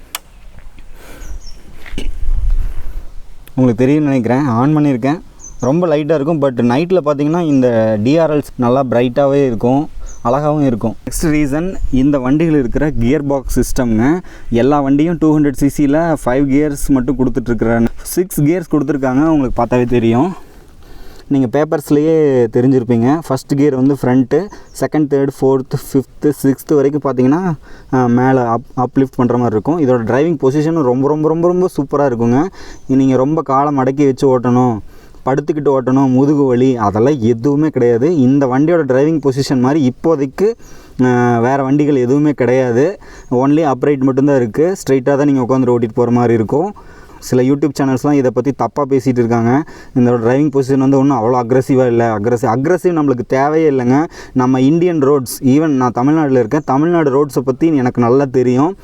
உங்களுக்கு தெரியும்னு நினைக்கிறேன். ஆன் பண்ணியிருக்கேன், ரொம்ப லைட்டாக இருக்கும். பட் நைட்டில் பார்த்திங்கன்னா இந்த DRLs நல்லா பிரைட்டாகவே இருக்கும், அழகாகவும் இருக்கும். நெக்ஸ்ட் ரீசன், இந்த வண்டியில் இருக்கிற கியர் பாக்ஸ் சிஸ்டம்ங்க. எல்லா வண்டியும் 200cc 5 கியர்ஸ் மட்டும் கொடுத்துட்ருக்குற 6 கியர்ஸ் கொடுத்துருக்காங்க. உங்களுக்கு பார்த்தாவே தெரியும், நீங்கள் பேப்பர்ஸ்லேயே தெரிஞ்சிருப்பீங்க. ஃபஸ்ட் கியர் வந்து front, second, third, fourth, fifth, sixth வரைக்கும் பார்த்தீங்கன்னா மேலே அப்லிஃப்ட் பண்ணுற மாதிரி இருக்கும். இதோட டிரைவிங் பொசிஷனும் ரொம்ப ரொம்ப ரொம்ப ரொம்ப சூப்பராக இருக்குங்க. நீங்கள் ரொம்ப காலை மடக்கி வச்சு ஓட்டணும், படுத்துக்கிட்டு ஓட்டணும், முதுகு வலி அதெல்லாம் எதுவுமே கிடையாது. இந்த வண்டியோட டிரைவிங் பொசிஷன் மாதிரி இப்போதைக்கு வேறு வண்டிகள் எதுவுமே கிடையாது. ஒன்லி அப்ரைட் மட்டும்தான் இருக்குது. ஸ்ட்ரைட்டாக தான் நீங்கள் உட்காந்துட்டு ஓட்டிகிட்டு போகிற மாதிரி இருக்கும். சில யூடியூப் சேனல்ஸ்லாம் இதை பற்றி தப்பாக பேசிகிட்டு இருக்காங்க. இந்த டிரைவிங் பொசிஷன் வந்து ஒன்றும் அவ்வளோ அக்ரெசிவாக இல்லை. அக்ரெசிவ் நம்மளுக்கு தேவையே இல்லைங்க. நம்ம இந்தியன் ரோட்ஸ், ஈவன் நான் தமிழ்நாட்டில் இருக்கேன், தமிழ்நாடு ரோட்ஸை பற்றி எனக்கு நல்லா தெரியும்.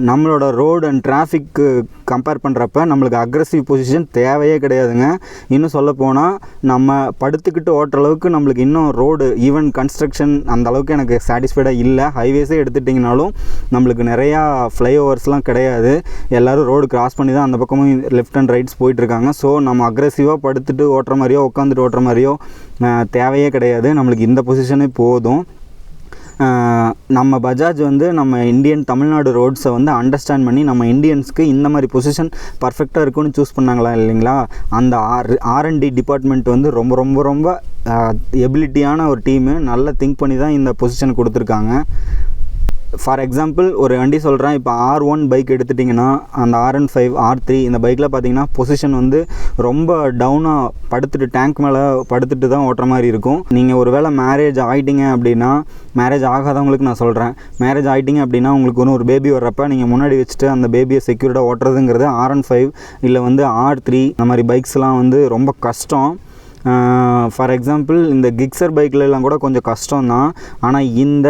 நம்மளோட ரோடு அண்ட் டிராஃபிக்கு கம்பேர் பண்ணுறப்ப நம்மளுக்கு அக்ரெசிவ் பொசிஷன் தேவையே கிடையாதுங்க. இன்னும் சொல்லப்போனால் நம்ம படுத்துக்கிட்டு ஓட்டுற அளவுக்கு நம்மளுக்கு இன்னும் ரோடு, ஈவன் கன்ஸ்ட்ரக்ஷன் அந்த அளவுக்கு எனக்கு சாட்டிஸ்ஃபைடாக இல்லை. ஹைவேஸே எடுத்துட்டிங்கனாலும் நம்மளுக்கு நிறையா ஃப்ளைஓவர்ஸ்லாம் கிடையாது. எல்லோரும் ரோடு கிராஸ் பண்ணி தான் அந்த பக்கமும் லெஃப்ட் அண்ட் ரைட்ஸ் போயிட்டுருக்காங்க. ஸோ நம்ம அக்ரெசிவாக படுத்துட்டு ஓட்டுற மாதிரியோ உட்காந்துட்டு ஓட்டுற மாதிரியோ தேவையே கிடையாது. நம்மளுக்கு இந்த பொசிஷனே போதும். நம்ம பஜாஜ் வந்து நம்ம இந்தியன் தமிழ்நாடு ரோட்ஸை வந்து அண்டர்ஸ்டாண்ட் பண்ணி நம்ம இந்தியன்ஸ்க்கு இந்த மாதிரி பொசிஷன் பர்ஃபெக்டாக இருக்குன்னு சூஸ் பண்ணாங்களா இல்லைங்களா. அந்த R&D டிபார்ட்மெண்ட் வந்து ரொம்ப ரொம்ப ரொம்ப எபிலிட்டியான ஒரு டீமு. நல்லா திங்க் பண்ணி தான் இந்த பொசிஷன் கொடுத்துருக்காங்க. ஃபார் எக்ஸாம்பிள் ஒரு வண்டி சொல்கிறேன், இப்போ R1 பைக் எடுத்துட்டிங்கன்னா அந்த RN5, R3 இந்த பைக்கில் பார்த்தீங்கன்னா பொசிஷன் வந்து ரொம்ப டவுனாக படுத்துட்டு டேங்க் மேலே படுத்துட்டு தான் ஓட்டுற மாதிரி இருக்கும். நீங்கள் ஒரு வேளை மேரேஜ் ஆகிட்டிங்க அப்படின்னா, மேரேஜ் ஆகாதவங்களுக்கு நான் சொல்கிறேன், மேரேஜ் ஆகிட்டிங்க அப்படின்னா உங்களுக்கு ஒரு பேபி வர்றப்ப நீங்கள் முன்னாடி வச்சுட்டு அந்த பேபியை செக்யூர்டாக ஓட்டுறதுங்கிறது RN5 இல்லை வந்து R3 இந்த மாதிரி பைக்ஸ்லாம் வந்து ரொம்ப கஷ்டம். ஃபார் எக்ஸாம்பிள் இந்த கிக்ஸர் பைக்லலாம் கூட கொஞ்சம் கஷ்டம்தான். ஆனால் இந்த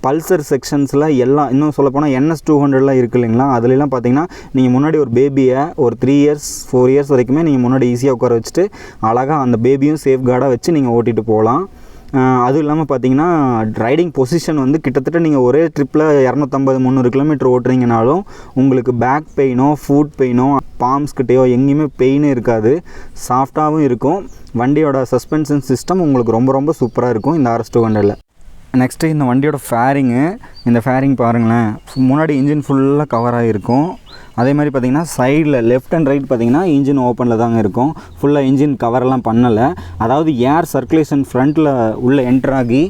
பல்சர் செக்ஷன்ஸில் எல்லாம், இன்னும் சொல்லப்போனால் NS200லாம் இருக்குது இல்லைங்களா, அதுலலாம் பார்த்தீங்கன்னா நீங்கள் முன்னாடி ஒரு பேபியை ஒரு 3 இயர்ஸ் 4 இயர்ஸ் வரைக்குமே நீங்கள் முன்னாடி ஈஸியாக உட்கார வச்சுட்டு அழகாக அந்த பேபியும் சேஃப் கார்டாக வச்சு நீங்கள் ஓட்டிகிட்டு போகலாம். அதுவும் இல்லாமல் பார்த்தீங்கன்னா ரைடிங் பொசிஷன் வந்து கிட்டத்தட்ட நீங்கள் ஒரே ட்ரிப்பில் 250-300 கிலோமீட்டர் ஓட்டுறீங்கனாலும் உங்களுக்கு பேக் பெயினோ ஃபுட் பெயினோ பாம்ஸ்கிட்டையோ எங்கேயுமே பெயினே இருக்காது. சாஃப்டாகவும் இருக்கும். வண்டியோட சஸ்பென்ஷன் சிஸ்டம் உங்களுக்கு ரொம்ப ரொம்ப சூப்பராக இருக்கும் இந்த RS200ல். நெக்ஸ்ட்டு இந்த வண்டியோட ஃபேரிங்கு, இந்த ஃபேரிங் பாருங்களேன், முன்னாடி இன்ஜின் ஃபுல்லாக கவர் ஆகிருக்கும். அதே மாதிரி பார்த்திங்கன்னா சைடில் லெஃப்ட் அண்ட் ரைட் பார்த்திங்கன்னா இன்ஜின் ஓப்பனில் தாங்க இருக்கும். ஃபுல்லாக இன்ஜின் கவரெல்லாம் பண்ணலை. அதாவது ஏர் சர்க்குலேஷன் ஃப்ரண்ட்டில் உள்ளே என்ட்ராகி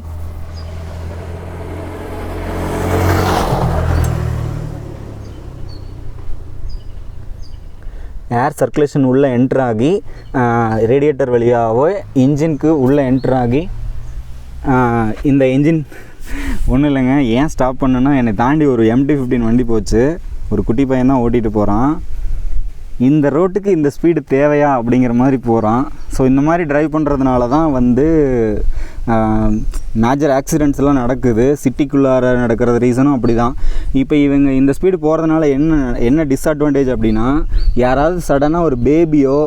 உள்ளே என்ட்ராகி ரேடியேட்டர் வழியாகவே இன்ஜினுக்கு உள்ளே என்ட்ராகி இந்த இன்ஜின் ஒன்றும் இல்லைங்க. ஏன் ஸ்டாப் பண்ணுன்னா, என்னை தாண்டி ஒரு MT-15 வண்டி போச்சு. ஒரு குட்டி பையன் தான் ஓட்டிகிட்டு போகிறான். இந்த ரோட்டுக்கு இந்த ஸ்பீடு தேவையா அப்படிங்கிற மாதிரி போகிறான். ஸோ இந்த மாதிரி ட்ரைவ் பண்ணுறதுனால தான் வந்து மேஜர் ஆக்சிடெண்ட்ஸ்லாம் நடக்குது. சிட்டிக்குள்ளார நடக்கிறது ரீசனும் அப்படி தான். இப்போ இவங்க இந்த ஸ்பீடு போகிறதுனால என்ன டிஸ்அட்வான்டேஜ் அப்படின்னா, யாராவது சடனாக ஒரு பேபியோ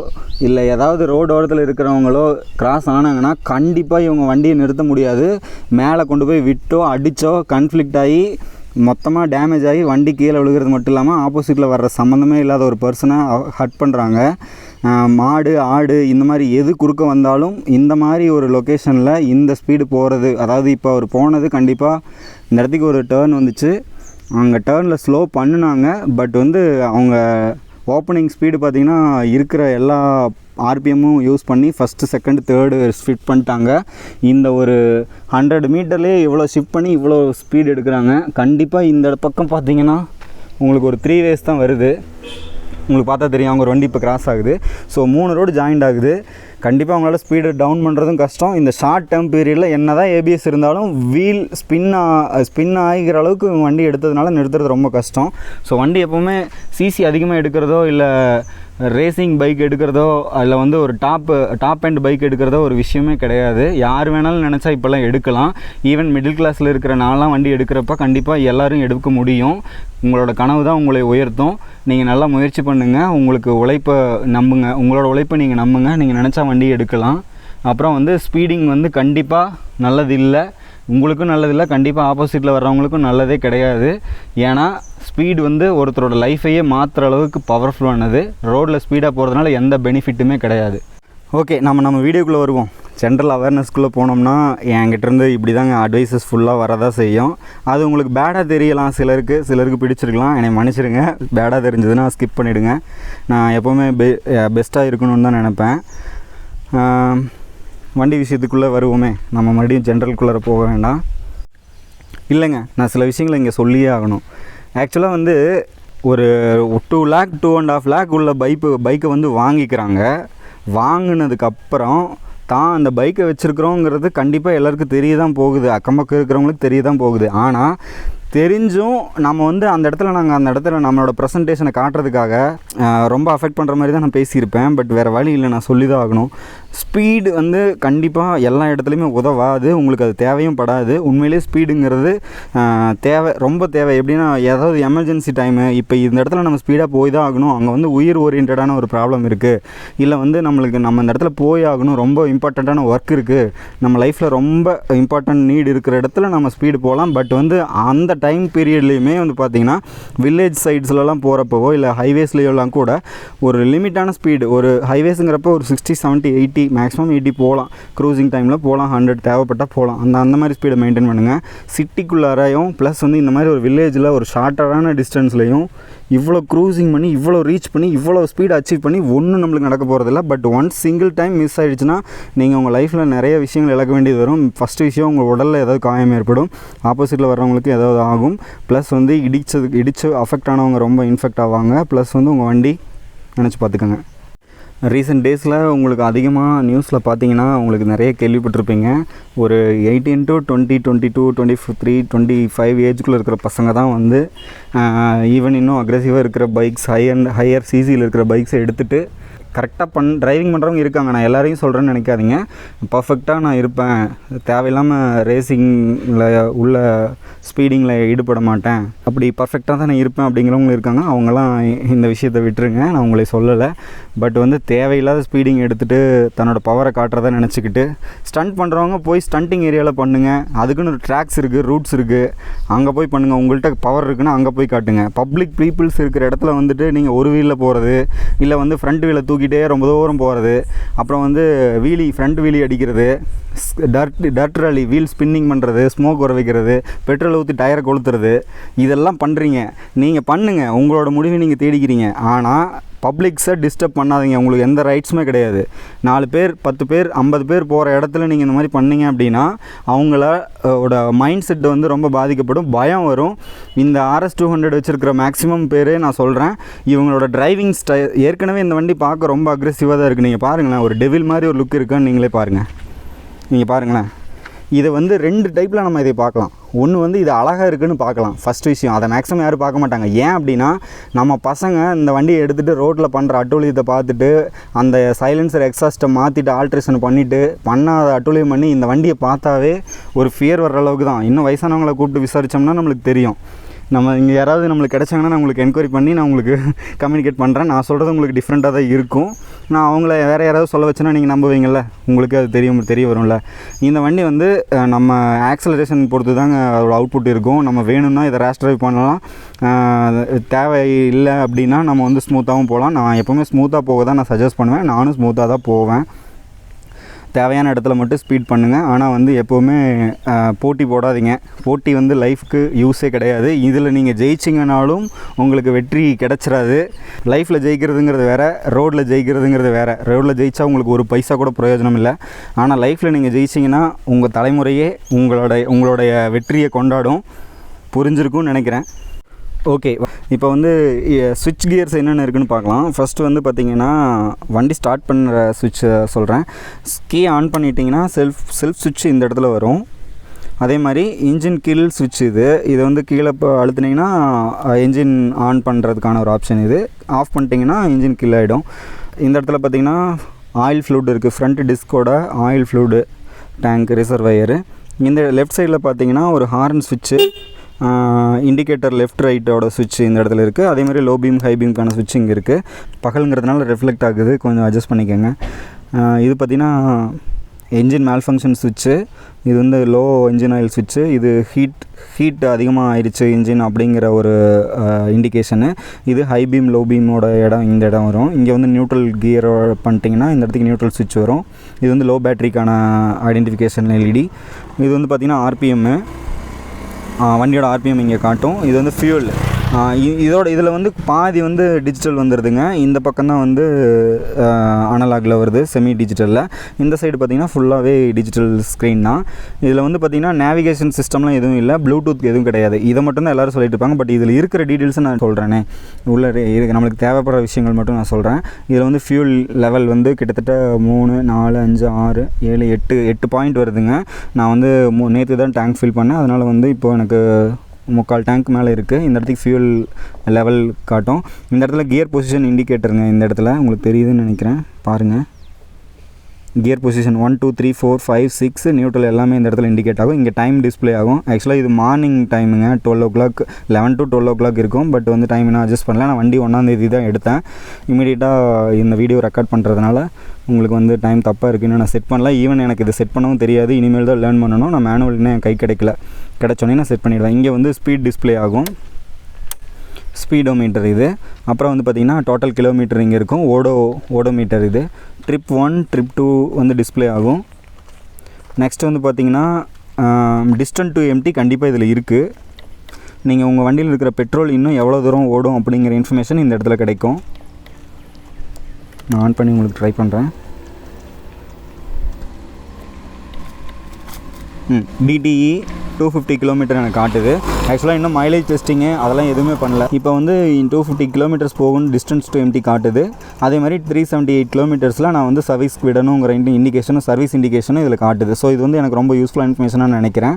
இல்லை ஏதாவது ரோடு ஓரத்தில் இருக்கிறவங்களோ கிராஸ் ஆனாங்கன்னா கண்டிப்பாக இவங்க வண்டியை நிறுத்த முடியாது. மேலே கொண்டு போய் விட்டோ அடித்தோ கன்ஃப்ளிக்ட் ஆகி மொத்தமாக டேமேஜ் ஆகி வண்டி கீழே விழுகிறது மட்டும் இல்லாமல் ஆப்போசிட்டில் வர்ற சம்மந்தமே இல்லாத ஒரு பர்சனை ஹர்ட் பண்ணுறாங்க. மாடு ஆடு இந்த மாதிரி எது குறுக்க வந்தாலும் இந்த மாதிரி ஒரு லொக்கேஷனில் இந்த ஸ்பீடு போகிறது, அதாவது இப்போ அவர் போனது கண்டிப்பாக இந்த இடத்துக்கு ஒரு டேர்ன் வந்துச்சு, அங்கே டேர்னில் ஸ்லோ பண்ணினாங்க. பட் வந்து அவங்க ஓப்பனிங் ஸ்பீடு பார்த்திங்கன்னா இருக்கிற எல்லா ஆர்பிஎம்மும் யூஸ் பண்ணி ஃபஸ்ட்டு செகண்ட் தேர்டு ஷிஃப்ட் பண்ணிட்டாங்க. இந்த ஒரு 100 மீட்டர்லேயே இவ்வளோ ஷிஃப்ட் பண்ணி இவ்வளோ ஸ்பீடு எடுக்கிறாங்க. கண்டிப்பாக இந்த பக்கம் பார்த்திங்கன்னா உங்களுக்கு ஒரு 3 ways தான் வருது. உங்களுக்கு பார்த்தா தெரியும், அவங்க ஒரு வண்டி இப்போ கிராஸ் ஆகுது. ஸோ 3 ரோடு ஜாயிண்ட் ஆகுது. கண்டிப்பாக அவங்களால ஸ்பீடு டவுன் பண்ணுறதும் கஷ்டம். இந்த ஷார்ட் டேர்ம் பீரியடில் என்ன தான் ஏபிஎஸ் இருந்தாலும் வீல் ஸ்பின் ஆகிக்கிற அளவுக்கு வண்டி எடுத்ததுனால நிறுத்துறது ரொம்ப கஷ்டம். ஸோ வண்டி எப்போவுமே சிசி அதிகமாக எடுக்கிறதோ இல்லை ரேசிங் பைக் எடுக்கிறதோ அதில் வந்து ஒரு டாப் எண்ட் பைக் எடுக்கிறதோ ஒரு விஷயமே கிடையாது. யார் வேணாலும் நினச்சா இப்போல்லாம் எடுக்கலாம். ஈவன் மிடில் கிளாஸில் இருக்கிற நான்லாம் வண்டி எடுக்கிறப்ப கண்டிப்பாக எல்லோரும் எடுக்க முடியும். உங்களோட கனவு தான் உங்களை உயர்த்தும். நீங்கள் நல்லா முயற்சி பண்ணுங்கள், உங்களுக்கு உழைப்பை நம்புங்க, உங்களோட உழைப்பை நீங்கள் நம்புங்க, நீங்கள் நினச்சா வண்டி எடுக்கலாம். அப்புறம் வந்து ஸ்பீடிங் வந்து கண்டிப்பாக நல்லதில்லை, உங்களுக்கும் நல்லதில்லை, கண்டிப்பாக ஆப்போசிட்டில் வர்றவங்களுக்கும் நல்லதே கிடையாது. ஏன்னா ஸ்பீடு வந்து ஒருத்தரோட லைஃபையே மாற்றுற அளவுக்கு பவர்ஃபுல்லானது. ரோட்டில் ஸ்பீடாக போகிறதுனால எந்த பெனிஃபிட்டுமே கிடையாது. ஓகே, நம்ம வீடியோக்குள்ளே வருவோம். ஜென்ரல் அவேர்னஸ்க்குள்ளே போனோம்னா என்கிட்டேருந்து இப்படி தாங்க அட்வைசஸ் ஃபுல்லாக வரதான் செய்யும். அது உங்களுக்கு பேடாக தெரியலாம், சிலருக்கு பிடிச்சிருக்கலாம், என்னை மன்னிச்சிடுங்க. பேடாக தெரிஞ்சதுன்னா ஸ்கிப் பண்ணிவிடுங்க. நான் எப்போவுமே பெஸ்ட்டாக இருக்கணும்னு தான் நினப்பேன். வண்டி விஷயத்துக்குள்ளே வருவோமே, நம்ம மறுபடியும் ஜென்ரலுக்குள்ளே போக வேண்டாம். இல்லைங்க, நான் சில விஷயங்களை இங்கே சொல்லியே ஆகணும். ஆக்சுவலாக வந்து ஒரு 2 lakh 2.5 lakh உள்ள பைக்கை வந்து வாங்கிக்கிறாங்க. வாங்கினதுக்கப்புறம் தான் அந்த பைக்கை வச்சுருக்குறோங்கிறது கண்டிப்பாக எல்லாருக்கும் தெரிய தான் போகுது, அக்கம் பக்கம் இருக்கிறவங்களுக்கு தெரிய தான் போகுது. ஆனால் தெரிஞ்சும் நம்ம வந்து அந்த இடத்துல நம்மளோட ப்ரெசன்டேஷனை காட்டுறதுக்காக ரொம்ப அஃபெக்ட் பண்ணுற மாதிரி தான் நான் பேசியிருப்பேன். பட் வேறு வழி இல்லை, நான் சொல்லி தான் ஆகணும். ஸ்பீடு வந்து கண்டிப்பாக எல்லா இடத்துலையுமே உதவாது, உங்களுக்கு அது தேவையும் படாது. உண்மையிலே ஸ்பீடுங்கிறது ரொம்ப தேவை. எப்படின்னா ஏதாவது எமர்ஜென்சி டைமு, இப்போ இந்த இடத்துல நம்ம ஸ்பீடாக போய் தான் ஆகணும், அங்கே வந்து உயிர் ஓரியன்டான ஒரு ப்ராப்ளம் இருக்குது, இல்லை வந்து நம்ம இந்த இடத்துல போய் ஆகணும், ரொம்ப இம்பார்ட்டண்ட்டான ஒர்க் இருக்குது, நம்ம லைஃப்பில் ரொம்ப இம்பார்ட்டன்ட் நீடு இருக்கிற இடத்துல நம்ம ஸ்பீடு போகலாம். பட் வந்து அந்த டைம் பீரியட்லேயுமே வந்து பார்த்திங்கன்னா வில்லேஜ் சைட்ஸ்லலாம் போகிறப்போ இல்லை ஹைவேஸ்லையெல்லாம் கூட ஒரு லிமிட்டான ஸ்பீடு, ஒரு ஹைவேஸுங்கிறப்போ ஒரு 60 70 80 மேக்ஸிமம் 80 போகலாம், க்ரூசிங் டைமில் போகலாம், 100 தேவைப்பட்டால் போகலாம். அந்த மாதிரி ஸ்பீடை மெயின்டைன் பண்ணுங்கள். சிட்டிக்குள்ளாரையும் ப்ளஸ் வந்து இந்த மாதிரி ஒரு வில்லேஜில் ஒரு ஷார்ட்டரான டிஸ்டன்ஸ்லையும் இவ்வளோ க்ரூசிங் பண்ணி இவ்வளோ ரீச் பண்ணி இவ்வளோ ஸ்பீடு அச்சீவ் பண்ணி ஒன்றும் நம்மளுக்கு நடக்க போகிறதில்ல. But once single time miss ஆகிடுச்சுன்னா நீங்கள் உங்கள் லைஃப்பில் நிறைய விஷயங்கள் இழக்க வேண்டியது வரும். ஃபஸ்ட்டு விஷயம், உங்கள் உடலில் ஏதாவது காயம் ஏற்படும், ஆப்போசிட்டில் வர்றவங்களுக்கு ஏதாவது ஆகும். ப்ளஸ் வந்து இடித்து அஃபெக்ட் ஆனவங்க ரொம்ப இன்ஃபெக்ட் ஆவாங்க. ப்ளஸ் வந்து உங்கள் வண்டி நினச்சி பார்த்துக்கோங்க. ரீசெண்ட் டேஸில் உங்களுக்கு அதிகமாக நியூஸில் பார்த்தீங்கன்னா உங்களுக்கு நிறைய கேள்விப்பட்டிருப்பீங்க. ஒரு 18 to 20, 22, 23, 25 ஏஜுக்குள்ளே இருக்கிற பசங்க தான் வந்து ஈவன் இன்னும் அக்ரெசிவாக இருக்கிற பைக்ஸ், ஹையர் சிசியில் இருக்கிற பைக்ஸை எடுத்துகிட்டு கரெக்டாக டிரைவிங் பண்ணுறவங்க இருக்காங்க. நான் எல்லாரையும் சொல்கிறேன்னு நினைக்காதீங்க. பர்ஃபெக்டாக நான் இருப்பேன், தேவையில்லாமல் ரேசிங்கில் உள்ள ஸ்பீடிங்கில் ஈடுபட மாட்டேன், அப்படி பர்ஃபெக்டாக தான் நான் இருப்பேன் அப்படிங்கிறவங்க இருக்காங்க. அவங்களாம் இந்த விஷயத்தை விட்டுருங்க, நான் உங்களை சொல்லலை. பட் வந்து தேவையில்லாத ஸ்பீடிங் எடுத்துகிட்டு தன்னோட பவரை காட்டுறதா நினச்சிக்கிட்டு ஸ்டண்ட் பண்ணுறவங்க போய் ஸ்டண்டிங் ஏரியாவில் பண்ணுங்கள். அதுக்குன்னு ஒரு ட்ராக்ஸ் இருக்குது, ரூட்ஸ் இருக்குது, அங்கே போய் பண்ணுங்கள். உங்கள்கிட்ட பவர் இருக்குன்னா அங்கே போய் காட்டுங்க. பப்ளிக் பீப்புள்ஸ் இருக்கிற இடத்துல வந்துட்டு நீங்கள் ஒரு வீலில் போகிறது, இல்லை வந்து ஃப்ரண்ட் வீலை தூக்கிட்டே ரொம்ப தூரம் போகிறது, அப்புறம் வந்து ஃப்ரண்ட் வீலி அடிக்கிறது, டர்ட் ராலி வீல் ஸ்பின்னிங் பண்ணுறது, ஸ்மோக் வர வைக்கிறது, பெட்ரோல் ஊற்றி டயரை கொளுத்துறது, இதெல்லாம் பண்ணுறீங்க. நீங்கள் பண்ணுங்கள், உங்களோட முடிவை நீங்கள் தேடிக்கிறீங்க. ஆனால் பப்ளிக்ஸை டிஸ்டர்ப் பண்ணாதீங்க. உங்களுக்கு எந்த ரைட்ஸுமே கிடையாது. 4 பேர் 10 பேர் 50 பேர் போகிற இடத்துல நீங்கள் இந்த மாதிரி பண்ணீங்க அப்படின்னா அவங்களோட மைண்ட் செட்டு வந்து ரொம்ப பாதிக்கப்படும், பயம் வரும். இந்த RS 200 வச்சுருக்கிற மேக்ஸிமம் பேரே நான் சொல்கிறேன், இவங்களோட டிரைவிங் ஏற்கனவே இந்த வண்டி பார்க்க ரொம்ப அக்ரெசிவாக தான் இருக்குது. நீங்கள் பாருங்களேன், ஒரு டெவில் மாதிரி ஒரு லுக் இருக்கான்னு நீங்களே பாருங்கள். நீங்கள் பாருங்களேன், இதை வந்து 2 டைப்பில் நம்ம இதை பார்க்கலாம். ஒன்று வந்து இது அழகாக இருக்குதுன்னு பார்க்கலாம், ஃபஸ்ட் விஷயம். அதை மேக்ஸிமம் யாரும் பார்க்க மாட்டாங்க. ஏன் அப்படின்னா, நம்ம பசங்க இந்த வண்டியை எடுத்துகிட்டு ரோட்டில் பண்ணுற அட்டூழியத்தை பார்த்துட்டு அந்த சைலன்சர் எக்ஸாஸ்ட்டை மாற்றிட்டு ஆல்ட்ரேஷன் பண்ணிவிட்டு பண்ணாத அட்டூழியம் பண்ணி இந்த வண்டியை பார்த்தாவே ஒரு ஃபியர் வர்ற அளவுக்கு தான். இன்னும் வயசானவங்களை கூப்பிட்டு விசாரித்தோம்னா நம்மளுக்கு தெரியும். நம்ம இங்கே யாராவது நம்மளுக்கு கிடச்சாங்கன்னா நான் உங்களுக்கு என்கொயரி பண்ணி நான் உங்களுக்கு கம்யூனிகேட் பண்ணுறேன். நான் சொல்கிறது உங்களுக்கு டிஃப்ரெண்ட்டாக தான் இருக்கும். நான் அவங்கள வேறு யாராவது சொல்ல வச்சேன்னா நீங்கள் நம்புவீங்கள்ல, உங்களுக்கு அது தெரிய வரும்ல. இந்த வண்டி வந்து நம்ம ஆக்சலரேஷன் பொறுத்து தாங்க அதோட அவுட்புட் இருக்கும். நம்ம வேணும்னா இதை ரேஷ் ட்ரைவ் பண்ணலாம், தேவை இல்லை அப்படின்னா நம்ம வந்து ஸ்மூத்தாகவும் போகலாம். நான் எப்போவுமே ஸ்மூத்தாக போக தான் நான் சஜஸ்ட் பண்ணுவேன். நானும் ஸ்மூத்தாக தான் போவேன். தேவையான இடத்துல மட்டும் ஸ்பீட் பண்ணுங்கள். ஆனால் வந்து எப்போவுமே போட்டி போடாதீங்க. போட்டி வந்து லைஃப்க்கு யூஸே கிடையாது. இதில் நீங்கள் ஜெயிச்சிங்கனாலும் உங்களுக்கு வெற்றி கிடச்சிடாது. லைஃப்பில் ஜெயிக்கிறதுங்கிறது வேறு, ரோட்டில் ஜெயிக்கிறதுங்கிறது வேறு. ரோட்டில் ஜெயித்தா உங்களுக்கு ஒரு பைசா கூட பிரயோஜனம் இல்லை. ஆனால் லைஃப்பில் நீங்கள் ஜெயிச்சிங்கன்னா உங்கள் தலைமுறையே உங்களுடைய வெற்றியை கொண்டாடும். புரிஞ்சிருக்கும்னு நினைக்கிறேன். ஓகே, இப்போ வந்து ஸ்விட்ச் கியர்ஸ் என்னென்ன இருக்குதுன்னு பார்க்கலாம். ஃபஸ்ட்டு வந்து பார்த்திங்கன்னா வண்டி ஸ்டார்ட் பண்ணுற ஸ்விட்சை சொல்கிறேன். கீ ஆன் பண்ணிட்டிங்கன்னா செல்ஃப் ஸ்விட்ச் இந்த இடத்துல வரும். அதே மாதிரி இன்ஜின் கில் ஸ்விட்ச் இது வந்து கீழே இப்போ அழுத்துனீங்கன்னா இன்ஜின் ஆன் பண்ணுறதுக்கான ஒரு ஆப்ஷன். இது ஆஃப் பண்ணிட்டிங்கன்னா இன்ஜின் கில் ஆகிடும். இந்த இடத்துல பார்த்திங்கன்னா ஆயில் ஃப்ளூட் இருக்குது. ஃப்ரண்ட் டிஸ்கோட ஆயில் ஃப்ளூடு டேங்க் ரிசர்வயரு. இந்த லெஃப்ட் சைடில் பார்த்திங்கன்னா ஒரு ஹார்ன் ஸ்விட்சு, இண்டிகேட்டர் லெஃப்ட் ரைட்டோட சுவிட்ச் இந்த இடத்துல இருக்குது. அதேமாதிரி லோ பீம் ஹை பீம்க்கான சுவிட்ச் இங்கே இருக்குது. பகலுங்கிறதுனால ரிஃப்ளெக்ட் ஆகுது, கொஞ்சம் அட்ஜஸ்ட் பண்ணிக்கோங்க. இது பார்த்திங்கன்னா என்ஜின் மேல் ஃபங்க்ஷன் சுவிட்சு. இது வந்து லோ இன்ஜின் ஆயில் சுவிட்சு. இது ஹீட் அதிகமாக ஆயிடுச்சு இன்ஜின் அப்படிங்கிற ஒரு இண்டிகேஷனு. இது ஹை பீம் லோ பீமோட இந்த இடம் வரும். இங்கே வந்து நியூட்ரல் கியர் பண்ணிட்டிங்கன்னா இந்த இடத்துக்கு நியூட்ரல் சுவிட்ச் வரும். இது வந்து லோ பேட்டரிக்கான ஐடென்டிஃபிகேஷன் எல்இடி. இது வந்து பார்த்திங்கன்னா ஆர்பிஎம்மு, வண்டியோட ஆர்பிஎம் இங்கே காட்டும். இது வந்து ஃபியூல். இதில் வந்து பாதி வந்து டிஜிட்டல் வந்துடுதுங்க. இந்த பக்கம் தான் வந்து அனலாகில் வருது, செமி டிஜிட்டலில். இந்த சைடு பார்த்திங்கன்னா ஃபுல்லாகவே டிஜிட்டல் ஸ்க்ரீன் தான். இதில் வந்து பார்த்திங்கன்னா நேவிகேஷன் சிஸ்டம்லாம் எதுவும் இல்லை, ப்ளூடூத் எதுவும் கிடையாது. இதை மட்டும் தான் எல்லோரும் சொல்லிட்டு இருப்பாங்க. பட் இதில் இருக்கிற டீட்டெயில்ஸை நான் சொல்கிறேனே, நம்மளுக்கு தேவைப்படுற விஷயங்கள் மட்டும் நான் சொல்கிறேன். இதில் வந்து ஃபியூல் லெவல் வந்து கிட்டத்தட்ட 3, 4, 5, 6, 7, 8 பாயிண்ட் வருதுங்க. நான் வந்து நேற்று தான் டேங்க் ஃபில் பண்ணேன். அதனால் வந்து இப்போ எனக்கு 3/4 டேங்க் மேலே இருக்குது. இந்த இடத்துக்கு ஃபியூல் லெவல் காட்டும். இந்த இடத்துல கியர் பொசிஷன் இண்டிகேட்டருங்க. இந்த இடத்துல உங்களுக்கு தெரியுதுன்னு நினைக்கிறேன், பாருங்கள். கியர் பொசிஷன் 1, 2, 3, 4, 5, 6 நியூட்ரல் எல்லாமே இந்த இடத்துல இண்டிகேட் ஆகும். இங்கே டைம் டிஸ்பிளே ஆகும். ஆக்சுவலாக இது மார்னிங் டைமுங்க, 12 o'clock, 11 to 12 o'clock இருக்கும். பட் வந்து டைம் இன்னும் அட்ஜஸ்ட் பண்ணல. நான் வண்டி 1ஆம் தேதி தான் எடுத்தேன். இமீடியட்டாக இந்த வீடியோ ரெக்கார்ட் பண்ணுறதுனால உங்களுக்கு வந்து டைம் தப்பாக இருக்குன்னு நான் செட் பண்ணல. ஈவன் எனக்கு இது செட் பண்ணவும் தெரியாது. இனிமேல் தான் லேர்ன் பண்ணணும். நான் மேனுவல் இன்னும் என் கை கிடைச்சோன்னே நான் செட் பண்ணிவிடுவேன். இங்கே வந்து ஸ்பீட் டிஸ்பிளே ஆகும், ஸ்பீடோமீட்டர் இது. அப்புறம் வந்து பார்த்திங்கன்னா டோட்டல் கிலோமீட்டர் இங்கே இருக்கும். ஓடோமீட்டர் இது. ட்ரிப் 1, ட்ரிப் 2 வந்து டிஸ்பிளே ஆகும். நெக்ஸ்ட் வந்து பார்த்திங்கன்னா டிஸ்டன்ஸ் டு எம்டி கண்டிப்பாக இதில் இருக்குது. நீங்கள் உங்கள் வண்டியில் இருக்கிற பெட்ரோல் இன்னும் எவ்வளோ தூரம் ஓடும் அப்படிங்கிற இன்ஃபர்மேஷன் இந்த இடத்துல கிடைக்கும். நான் ஆன் பண்ணி உங்களுக்கு ட்ரை பண்ணுறேன். டிடிஇ 250 கிலோமீட்டர் எனக்கு காட்டுது. ஆக்சுவலாக இன்னும் மைலேஜ் டெஸ்டிங்கு அதெல்லாம் எதுவுமே பண்ணல. இப்போ வந்து 250 கிலோமீட்டர்ஸ் போகும்னு டிஸ்டன்ஸ் டு எம்டி காட்டுது. அதே மாதிரி 378 கிலோமீட்டர்ஸில் நான் வந்து சர்வீஸ் விடணுங்கிற இண்டிகேஷனும் சர்வீஸ் இண்டிகேஷனும் இதில் காட்டுது. ஸோ இது வந்து எனக்கு ரொம்ப யூஸ்ஃபுல்லாக இன்ஃபர்மேஷனாக நினைக்கிறேன்.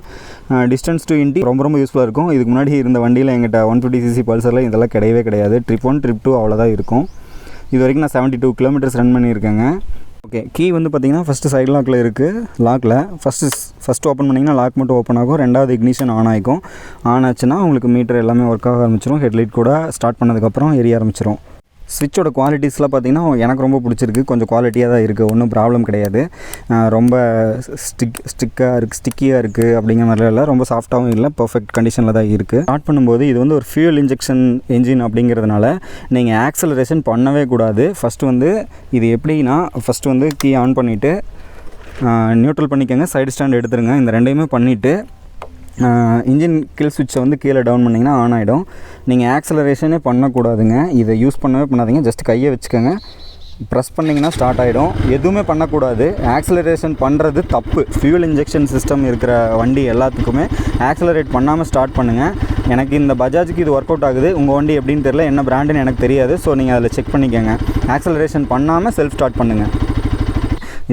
டிஸ்டன்ஸ் டு எம்டி ரொம்ப யூஸ்ஃபுல்லாக இருக்கும். இதுக்கு முன்னாடி இருந்த வண்டியில் எங்கிட்ட 150cc பல்சரில் இதெல்லாம் கிடையவே கிடையாது. ட்ரிப் 1, ட்ரிப் 2 அவ்வளோதான் இருக்கும். இது வரைக்கும் நான் 72 கிலோமீட்டர்ஸ் ரன் பண்ணியிருக்கேங்க. ஓகே, கீ வந்து பார்த்திங்கன்னா ஃபஸ்ட்டு சைட் லாக்கில் இருக்குது. லாக்கில் ஃபஸ்ட்டு ஓப்பன் பண்ணிங்கன்னா லாக் மட்டும் ஓப்பன் ஆகும். ரெண்டாவது இக்னிஷன் ஆன் ஆகிக்கும். ஆன் ஆச்சுன்னா உங்களுக்கு மீட்டர் எல்லாமே ஒர்க் ஆக ஆரம்பிச்சிடும். ஹெட்லைட் கூட ஸ்டார்ட் பண்ணதுக்கப்புறம் எரிய ஆரம்பிச்சிடும். ஸ்விட்சோட குவாலிட்டிஸ்லாம் பார்த்திங்கன்னா எனக்கு ரொம்ப பிடிச்சிருக்கு. கொஞ்சம் குவாலிட்டியாக தான் இருக்குது, ஒன்றும் ப்ராப்ளம் கிடையாது. ரொம்ப ஸ்டிக்கியாக இருக்குது அப்படிங்கிற மாதிரிலாம் இல்லை. ரொம்ப சாஃப்ட்டாகவும் இல்லை, பர்ஃபெக்ட் கண்டிஷனில் தான் இருக்குது. ஸ்டார்ட் பண்ணும்போது இது வந்து ஒரு ஃபியூல் இன்ஜெக்ஷன் என்ஜின் அப்படிங்கிறதுனால நீங்கள் ஆக்சலரேஷன் பண்ணவே கூடாது. ஃபஸ்ட்டு வந்து இது எப்படின்னா, ஃபஸ்ட்டு வந்து கீ ஆன் பண்ணிவிட்டு நியூட்ரல் பண்ணிக்கோங்க, சைடு ஸ்டாண்ட் எடுத்துருங்க. இந்த ரெண்டையுமே பண்ணிவிட்டு இன்ஜின் கில் ஸ்விட்சை வந்து கீழே டவுன் பண்ணிங்கன்னா ஆன் ஆகிடும். நீங்கள் ஆக்சலரேஷனே பண்ணக்கூடாதுங்க. இதை யூஸ் பண்ணவே பண்ணாதீங்க. ஜஸ்ட் கையை வச்சுக்கோங்க, ப்ரெஸ் பண்ணிங்கன்னா ஸ்டார்ட் ஆகிடும். எதுவுமே பண்ணக்கூடாது. ஆக்சலரேஷன் பண்ணுறது தப்பு. ஃபியூல் இன்ஜெக்ஷன் சிஸ்டம் இருக்கிற வண்டி எல்லாத்துக்குமே ஆக்சலரேட் பண்ணாமல் ஸ்டார்ட் பண்ணுங்கள். எனக்கு இந்த பஜாஜுக்கு இது ஒர்க் அவுட் ஆகுது. உங்கள் வண்டி எப்படின்னு தெரியல, என்ன பிராண்டுன்னு எனக்கு தெரியாது. ஸோ நீங்கள் அதில் செக் பண்ணிக்கோங்க. ஆக்சலரேஷன் பண்ணாமல் செல்ஃப் ஸ்டார்ட் பண்ணுங்கள்.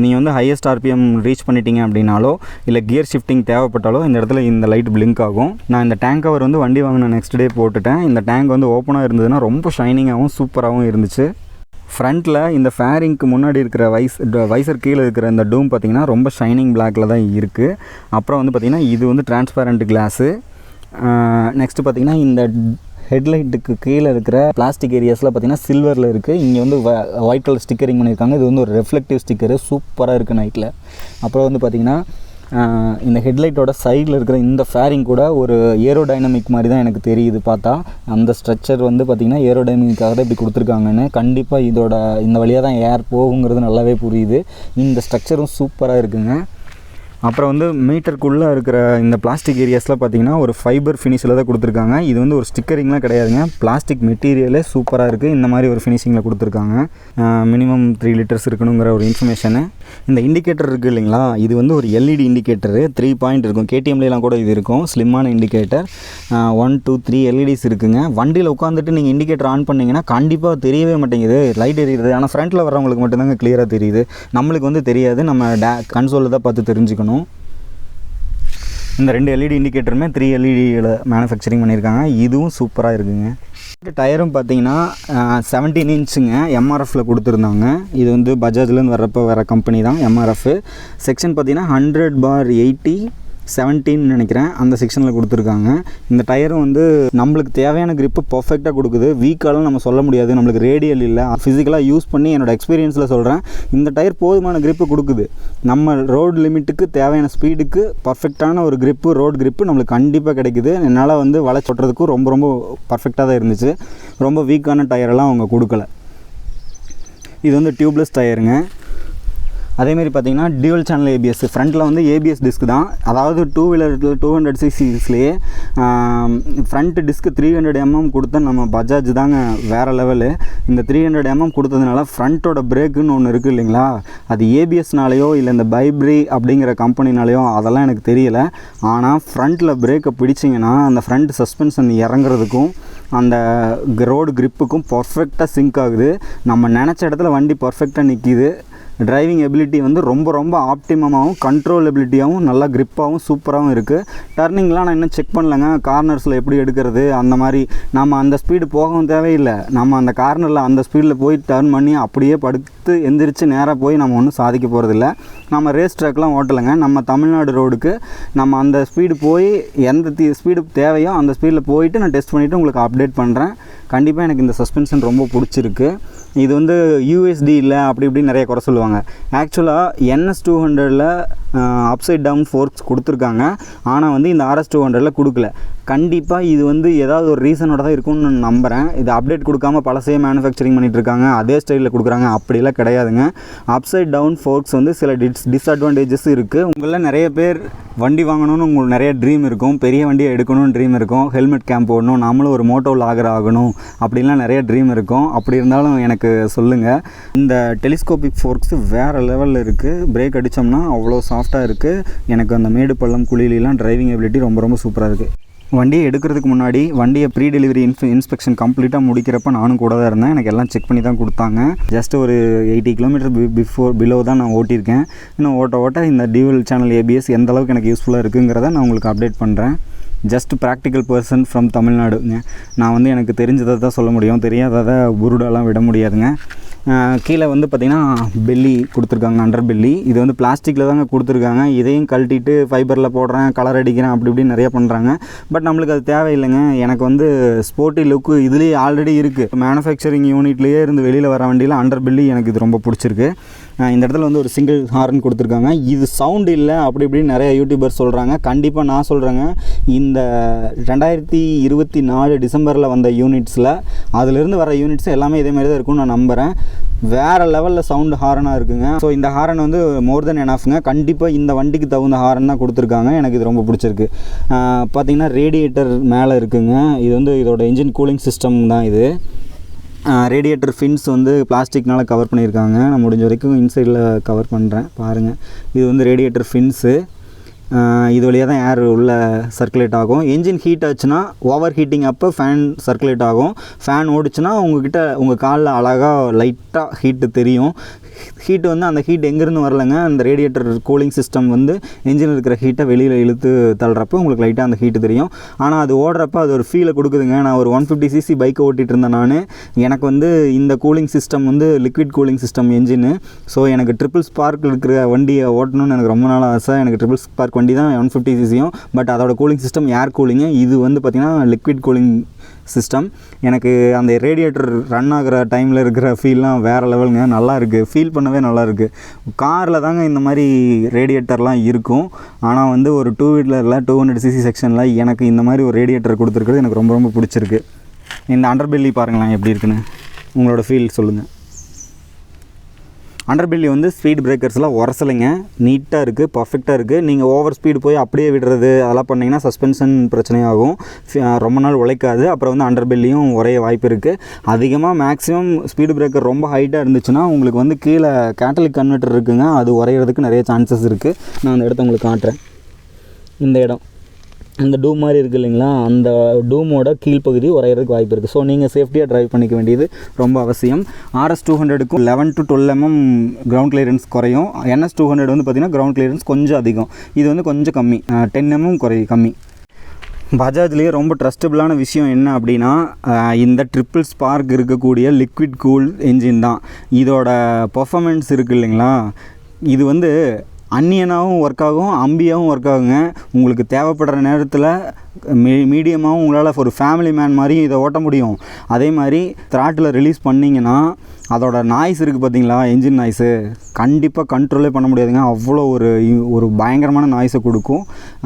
நீங்கள் வந்து ஹையஸ்ட் ஆர்பிஎம் ரீச் பண்ணிட்டீங்க அப்படின்னாலோ இல்லை கியர் ஷிஃப்டிங் தேவைப்பட்டாலோ இந்த இடத்துல இந்த லைட் பிளிங்க் ஆகும். நான் இந்த டேங்க் கவர் வந்து வண்டி வாங்கின நெக்ஸ்ட் டே போட்டுட்டேன். இந்த டேங்க் வந்து ஓப்பனாக இருந்ததுன்னா ரொம்ப ஷைனிங்காகவும் சூப்பராகவும் இருந்துச்சு. ஃப்ரண்ட்டில் இந்த ஃபேரிங்க்கு முன்னாடி இருக்கிற வைசர் கீழே இருக்கிற இந்த டூம் பார்த்திங்கன்னா ரொம்ப ஷைனிங் பிளாக்கில் தான் இருக்குது. அப்புறம் வந்து பார்த்திங்கன்னா இது வந்து டிரான்ஸ்பேரண்ட் கிளாஸு. நெக்ஸ்ட்டு பார்த்திங்கன்னா இந்த ஹெட்லைட்டுக்கு கீழே இருக்கிற பிளாஸ்டிக் ஏரியாஸில் பார்த்திங்கன்னா சில்வரில் இருக்குது. இங்கே வந்து ஒயிட் கலர் ஸ்டிக்கரிங் பண்ணியிருக்காங்க. இது வந்து ஒரு ரெஃப்ளெக்டிவ் ஸ்டிக்கரு, சூப்பராக இருக்குது நைட்டில். அப்புறம் வந்து பார்த்திங்கன்னா இந்த ஹெட்லைட்டோட சைடில் இருக்கிற இந்த ஃபேரிங் கூட ஒரு ஏரோடைனமிக் மாதிரி தான் எனக்கு தெரியுது பார்த்தா. அந்த ஸ்ட்ரக்சர் வந்து பார்த்திங்கன்னா ஏரோடைனமிக்காக தான் இப்படி கொடுத்துருக்காங்கன்னு. கண்டிப்பாக இந்த வழியாக தான் ஏர் போகுங்கிறது நல்லாவே புரியுது. இந்த ஸ்ட்ரக்சரும் சூப்பராக இருக்குங்க. அப்புறம் வந்து மீட்டருக்குள்ளே இருக்கிற இந்த பிளாஸ்டிக் ஏரியாஸில் பார்த்திங்கன்னா ஒரு ஃபைபர் ஃபினிஷில் தான் கொடுத்துருக்காங்க. இது வந்து ஒரு ஸ்டிக்கரிங்லாம் கிடையாதுங்க, பிளாஸ்டிக் மெட்டீரியலே சூப்பராக இருக்குது. இந்த மாதிரி ஒரு ஃபினிஷிங்கில் கொடுத்துருக்காங்க. மினிமம் 3 லிட்டர்ஸ் இருக்கணுங்கிற ஒரு இன்ஃபர்மேஷனு. இந்த இண்டிகேட்டர் இருக்குது இல்லைங்களா, இது வந்து ஒரு எல்இடி இண்டிகேட்டரு. 3 பாயிண்ட் இருக்கும். கேடிஎம்லாம் கூட இது இருக்கும், ஸ்லிம்மான இண்டிகேட்டர். 1 2 3 எல்இடிஸ் இருக்குங்க. வண்டியில் உட்காந்துட்டு நீங்கள் இண்டிகேட்டர் ஆன் பண்ணிங்கன்னா கண்டிப்பாக தெரியவே மாட்டேங்குது லைட் எரியுது. ஆனால் ஃப்ரண்ட்டில் வரவங்களுக்கு மட்டும்தாங்க கிளியராக தெரியுது, நம்மளுக்கு வந்து தெரியாது. நம்ம கன்சோலில் தான் பார்த்து தெரிஞ்சுக்கணும். இந்த 2 எல்இடி இண்டிகேட்டருமே 3 எல்இடியில் மேனுஃபேக்சரிங் பண்ணியிருக்காங்க. இதுவும் சூப்பராக இருக்குங்க. டயரும் பார்த்தீங்கன்னா 17 இன்ச்சுங்க, எம்ஆர்எஃப்பில் கொடுத்துருந்தாங்க. இது வந்து பஜாஜ்லேருந்து வர்றப்போ வர கம்பெனி தான் எம்ஆர்எஃப். செக்ஷன் பார்த்தீங்கன்னா 100/80 17 நினைக்கிறேன், அந்த செக்ஷனில் கொடுத்துருக்காங்க. இந்த டயரும் வந்து நம்மளுக்கு தேவையான கிரிப்பு பர்ஃபெக்டாக கொடுக்குது. வீக்காலும் நம்ம சொல்ல முடியாது, நம்மளுக்கு ரேடியல் இல்லை. ஃபிசிக்கலாக யூஸ் பண்ணி என்னோடய எக்ஸ்பீரியன்ஸில் சொல்கிறேன், இந்த டயர் போதுமான கிரிப்பு கொடுக்குது. நம்ம ரோடு லிமிட்டுக்கு தேவையான ஸ்பீடுக்கு பர்ஃபெக்டான ஒரு கிரிப்பு, ரோடு கிரிப்பு நம்மளுக்கு கண்டிப்பாக கிடைக்குது. என்னால் வந்து வளைச்சி ஓட்டுறதுக்கும் ரொம்ப ரொம்ப பர்ஃபெக்டாக தான் இருந்துச்சு. ரொம்ப வீக்கான டயரெல்லாம் அவங்க கொடுக்கல. இது வந்து டியூப்லெஸ் டயருங்க. அதேமாரி பார்த்திங்கன்னா டியூவல் சேனல் ஏபிஎஸ். ஃப்ரண்ட்டில் வந்து ஏபிஎஸ் டிஸ்க் தான், அதாவது 2 வீலரில் 200cc ஃப்ரண்ட் டிஸ்க் 300 mm கொடுத்தா நம்ம பஜாஜ் தாங்க வேறு லெவலு. இந்த 300 mm கொடுத்ததுனால ஃப்ரண்ட்டோட பிரேக்குன்னு ஒன்று இருக்குது இல்லைங்களா, அது ஏபிஎஸ்னாலேயோ இல்லை இந்த பைப்ரி அப்படிங்கிற கம்பெனினாலேயோ அதெல்லாம் எனக்கு தெரியலை. ஆனால் ஃப்ரண்ட்டில் பிரேக்கை பிடிச்சிங்கன்னா அந்த ஃப்ரண்ட் சஸ்பென்ஷன் இறங்குறதுக்கும் அந்த ரோடு கிரிப்புக்கும் பர்ஃபெக்டாக சிங்க் ஆகுது. நம்ம நினச்ச இடத்துல வண்டி பர்ஃபெக்டாக நிற்கிது. டிரைவிங் எபிலிட்டி வந்து ரொம்ப ரொம்ப ஆப்டிமமாகவும் கண்ட்ரோல் எபிலிட்டியாகவும் நல்லா கிரிப்பாகவும் சூப்பராகவும் இருக்குது. டர்னிங்லாம் நான் இன்னும் செக் பண்ணலைங்க, கார்னர்ஸில் எப்படி எடுக்கிறது அந்த மாதிரி. நம்ம அந்த ஸ்பீடு போகவும் தேவையில்லை, நம்ம அந்த கார்னரில் அந்த ஸ்பீடில் போய் டர்ன் பண்ணி அப்படியே படுத்து எந்திரிச்சு நேராக போய் நம்ம ஒன்றும் சாதிக்க போகிறதில்ல. நம்ம ரேஸ் ட்ராக்லாம் ஓட்டலைங்க, நம்ம தமிழ்நாடு ரோடுக்கு நம்ம அந்த ஸ்பீடு போய் எந்த ஸ்பீடு தேவையோ அந்த ஸ்பீடில் போயிட்டு நான் டெஸ்ட் பண்ணிவிட்டு உங்களுக்கு அப்டேட் பண்ணுறேன். கண்டிப்பாக எனக்கு இந்த சஸ்பென்ஷன் ரொம்ப பிடிச்சிருக்கு. இது வந்து யூஎஸ்டி இல்லை அப்படி இப்படி நிறைய குறை சொல்லுவாங்க. ஆக்சுவலாக NS200ல் அப்சைட் டவுன் ஃபோர்க்ஸ் கொடுத்துருக்காங்க, ஆனால் வந்து இந்த RS200ல் கொடுக்கல. கண்டிப்பாக இது வந்து ஏதாவது ஒரு ரீசனோட தான் இருக்கும்னு நான் நம்புகிறேன். இது அப்டேட் கொடுக்காம பழசே மேனுஃபேக்சரிங் பண்ணிகிட்ருக்காங்க, அதே ஸ்டைலில் கொடுக்குறாங்க, அப்படிலாம் கிடையாதுங்க. அப்சைட் டவுன் ஃபோர்க்ஸ் வந்து சில டிஸ்அட்வான்டேஜஸ் இருக்குது. உங்களில் நிறைய பேர் வண்டி வாங்கணும்னு உங்களுக்கு நிறைய ட்ரீம் இருக்கும், பெரிய வண்டியை எடுக்கணும்னு ட்ரீம் இருக்கும், ஹெல்மெட் கேம்ப் போடணும், நம்மளும் ஒரு மோட்டோ லாகர் ஆகணும் அப்படின்லாம் நிறைய ட்ரீம் இருக்கும். அப்படி இருந்தாலும் எனக்கு சொல்லுங்கள். இந்த டெலிஸ்கோபிக் ஃபோர்க்ஸ் வேறு லெவலில் இருக்குது. பிரேக் அடித்தோம்னா அவ்வளோ சாஃப்டாக இருக்குது. எனக்கு அந்த மேடு பள்ளம் குழியிலாம் டிரைவிங் எபிலிட்டி ரொம்ப ரொம்ப சூப்பராக இருக்குது. வண்டியை எடுக்கிறதுக்கு முன்னாடி வண்டியை ப்ரீ டெலிவரி இன்ஸ்பெக்ஷன் கம்ப்ளீட்டாக முடிக்கிறப்ப நானும் கூட தான் இருந்தேன். எனக்கு எல்லாம் செக் பண்ணி தான் கொடுத்தாங்க. ஜஸ்ட் ஒரு 80 கிலோமீட்டர் பிலோ தான் நான் ஓட்டியிருக்கேன். இன்னும் ஓட்ட இந்த டியூவல் சேனல் ஏபிஎஸ் எந்த அளவுக்கு எனக்கு யூஸ்ஃபுல்லாக இருக்குங்கிறத நான் உங்களுக்கு அப்டேட் பண்ணுறேன். ஜஸ்ட் ப்ராக்டிக்கல் பர்சன் ஃப்ரம் தமிழ்நாடுங்க. நான் வந்து எனக்கு தெரிஞ்சதை தான் சொல்ல முடியும், தெரியாததை புருடாலாம் விட முடியாதுங்க. கீழே வந்து பார்த்திங்கன்னா பெல்லி கொடுத்துருக்காங்க, அண்டர் பெல்லி. இது வந்து பிளாஸ்டிக்கில் தாங்க கொடுத்துருக்காங்க. இதையும் கழட்டிட்டு ஃபைபரில் போடுறேன், கலர் அடிக்கிறேன், அப்படி இப்படி நிறைய பண்ணுறாங்க. பட் நம்மளுக்கு அது தேவையில்லைங்க. எனக்கு வந்து ஸ்போர்ட்டி லுக்கு இதுலேயே ஆல்ரெடி இருக்குது. மேனுஃபேக்சரிங் யூனிட்லேயே இருந்து வெளியில் வர வண்டியில் அண்டர் பெல்லி எனக்கு இது ரொம்ப பிடிச்சிருக்கு. இந்த இடத்துல வந்து ஒரு சிங்கிள் ஹார்ன் கொடுத்துருக்காங்க. இது சவுண்டு இல்லை அப்படி இப்படின்னு நிறைய யூடியூபர்ஸ் சொல்கிறாங்க. கண்டிப்பாக நான் சொல்கிறேங்க, இந்த 2024 டிசம்பரில் வந்த யூனிட்ஸில் அதிலிருந்து வர யூனிட்ஸ் எல்லாமே இதேமாதிரி தான் இருக்கும்னு நான் நம்புகிறேன். வேறு லெவலில் சவுண்டு ஹாரனாக இருக்குங்க. ஸோ இந்த ஹாரன் வந்து மோர் தென் எனாஃப்ங்க. கண்டிப்பாக இந்த வண்டிக்கு தகுந்த ஹாரன் தான் கொடுத்துருக்காங்க. எனக்கு இது ரொம்ப பிடிச்சிருக்கு. பார்த்திங்கன்னா ரேடியேட்டர் மேலே இருக்குங்க. இது வந்து இதோட இன்ஜின் கூலிங் சிஸ்டம் தான் இது. ரேடியேட்டர் ஃபின்ஸ் வந்து பிளாஸ்டிக்னால் கவர் பண்ணியிருக்காங்க. நான் முடிஞ்ச வரைக்கும் இன்சைடில் கவர் பண்ணுறேன் பாருங்கள். இது வந்து ரேடியேட்டர் ஃபின்ஸு. இது வழியாக தான் ஏர் உள்ளே சர்க்குலேட் ஆகும். என்ஜின் ஹீட் ஆச்சுன்னா ஓவர் ஹீட்டிங் அப்போ ஃபேன் சர்க்குலேட் ஆகும். ஃபேன் ஓடிச்சுன்னா உங்கள் காலில் அழகாக லைட்டாக ஹீட்டு தெரியும். ஹீட்டு வந்து அந்த ஹீட் எங்கேருந்து வரலைங்க, அந்த ரேடியேட்டர் கூலிங் சிஸ்டம் வந்து என்ஜினில் இருக்கிற ஹீட்டை வெளியில் இழுத்து தள்ளுறப்போ உங்களுக்கு லைட்டாக அந்த ஹீட்டு தெரியும். ஆனால் அது ஓடுறப்ப அது ஒரு ஃபீலை கொடுக்குதுங்க. நான் ஒரு 150cc பைக்கை ஓட்டிகிட்டு இருந்தேன் நான். எனக்கு வந்து இந்த கூலிங் சிஸ்டம் வந்து liquid cooling system engine. So எனக்கு ட்ரிபிள் ஸ்பார்க் இருக்கிற வண்டியை ஓட்டணும்னு எனக்கு ரொம்ப நாள் ஆசை. எனக்கு ட்ரிபிள் ஸ்பார்க் வண்டி தான் 150cc, பட் அதோட கூலிங் சிஸ்டம் ஏர் கூலிங்கு. இது வந்து பார்த்திங்கன்னா லிக்விட் கூலிங் சிஸ்டம். எனக்கு அந்த ரேடியேட்டர் ரன் ஆகிற டைமில் இருக்கிற ஃபீல்லாம் வேறு லெவலுங்க. நல்லா இருக்குது, ஃபீல் பண்ணவே நல்லா இருக்குது. காரில் தாங்க இந்த மாதிரி ரேடியேட்டர்லாம் இருக்கும். ஆனால் வந்து ஒரு 2 வீலரில் 200cc செக்ஷனில் எனக்கு இந்த மாதிரி ஒரு ரேடியேட்டர் கொடுத்துருக்குறது எனக்கு ரொம்ப ரொம்ப பிடிச்சிருக்கு. இந்த அண்டர்பெல்லி பாருங்களேன் எப்படி இருக்குன்னு, உங்களோட ஃபீல் சொல்லுங்கள். அண்டர்பெல்லி வந்து ஸ்பீட் பிரேக்கர்ஸ்லாம் உரசலைங்க, நீட்டாக இருக்குது, பர்ஃபெக்டாக இருக்குது. நீங்கள் ஓவர் ஸ்பீடு போய் அப்படியே விடுறது அதெல்லாம் பண்ணிங்கன்னா சஸ்பென்ஷன் பிரச்சனையாகும், ரொம்ப நாள் உழைக்காது. அப்புறம் வந்து அண்டர்பெல்லியும் உரைய வாய்ப்பு இருக்குது. அதிகமாக மேக்ஸிமம் ஸ்பீடு பிரேக்கர் ரொம்ப ஹைட்டாக இருந்துச்சுன்னா உங்களுக்கு வந்து கீழே கேட்டலிக் கன்வெர்ட்டர் இருக்குங்க, அது உரையிறதுக்கு நிறைய சான்சஸ் இருக்குது. நான் அந்த இடத்த உங்களுக்கு காட்டுறேன். இந்த இடம் இந்த டூம் மாதிரி இருக்குது இல்லைங்களா, அந்த டூமோட கீழ்ப்பகுதி உரையிறதுக்கு வாய்ப்பு இருக்குது. ஸோ நீங்கள் சேஃப்டியாக ட்ரைவ் பண்ணிக்க வேண்டியது ரொம்ப அவசியம். RS200க்கும் 11 to 12 mm கிரவுண்ட் கிளியரன்ஸ் குறையும். NS200 வந்து பார்த்திங்கன்னா கிரவுண்ட் கிளியரன்ஸ் கொஞ்சம் அதிகம், இது வந்து கொஞ்சம் கம்மி, 10 mm கம்மி. பஜாஜ்லேயே ரொம்ப ட்ரஸ்டபுளான விஷயம் என்ன அப்படின்னா இந்த ட்ரிபிள் ஸ்பார்க் இருக்கக்கூடிய லிக்விட் கூல் என்ஜின் தான். இதோட பர்ஃபார்மன்ஸ் இருக்குது இல்லைங்களா, இது வந்து அன்னியனாகவும் ஒர்க் ஆகும், அம்பியாகவும் ஒர்க் ஆகுங்க. உங்களுக்கு தேவைப்படுற நேரத்தில் மீடியமாகவும் உங்களால் ஒரு ஃபேமிலி மேன் மாதிரி இதை ஓட்ட முடியும். அதே மாதிரி த்ராட்டில் ரிலீஸ் பண்ணிங்கன்னா அதோட நாய்ஸ் இருக்குது பார்த்தீங்களா, என்ஜின் நாய்ஸு கண்டிப்பாக கண்ட்ரோலே பண்ண முடியாதுங்க. அவ்வளோ ஒரு பயங்கரமான நாய்ஸை கொடுக்கும்.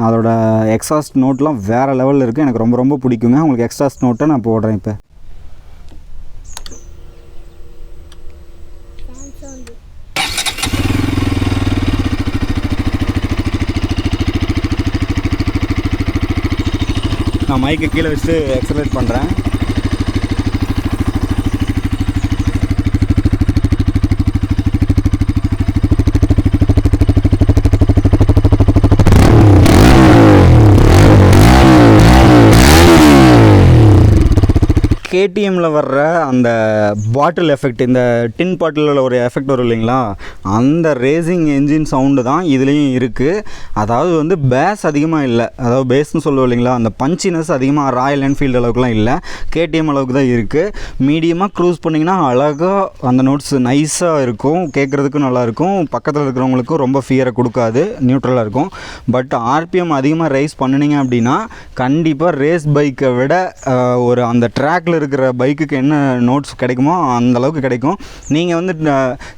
அதோட எக்ஸாஸ்ட் நோட்லாம் வேறு லெவலில் இருக்குது, எனக்கு ரொம்ப ரொம்ப பிடிக்குங்க. உங்களுக்கு எக்ஸாஸ்ட் நோட்டை நான் போடுறேன். இப்போ நான் மைக்கை கீழே வச்சுட்டு எக்ஸலரேட் பண்ணுறேன். கேடிஎம்மில் வர்ற அந்த பாட்டில் எஃபெக்ட், இந்த டின் பாட்டிலில் ஒரு எஃபெக்ட் வரும் இல்லைங்களா, அந்த ரேசிங் என்ஜின் சவுண்டு தான் இதுலேயும் இருக்குது. அதாவது வந்து பேஸ் அதிகமாக இல்லை, அதாவது பேஸ்ன்னு சொல்லுவோம் இல்லைங்களா, அந்த பஞ்சினஸ் அதிகமாக ராயல் என்ஃபீல்டு அளவுக்குலாம் இல்லை, கேடிஎம் அளவுக்கு தான் இருக்குது. மீடியமாக க்ரூஸ் பண்ணிங்கன்னா அழகாக அந்த நோட்ஸ் நைஸாக இருக்கும், கேட்குறதுக்கும் நல்லாயிருக்கும், பக்கத்தில் இருக்கிறவங்களுக்கும் ரொம்ப ஃபியரை கொடுக்காது, நியூட்ரலாக இருக்கும். பட் ஆர்பிஎம் அதிகமாக ரைஸ் பண்ணினீங்க அப்படின்னா கண்டிப்பாக ரேஸ் பைக்கை விட ஒரு அந்த ட்ராக்கில் இருக்கிற பைக்குக்கு என்ன நோட்ஸ் கிடைக்குமோ அந்தளவுக்கு கிடைக்கும். நீங்கள் வந்து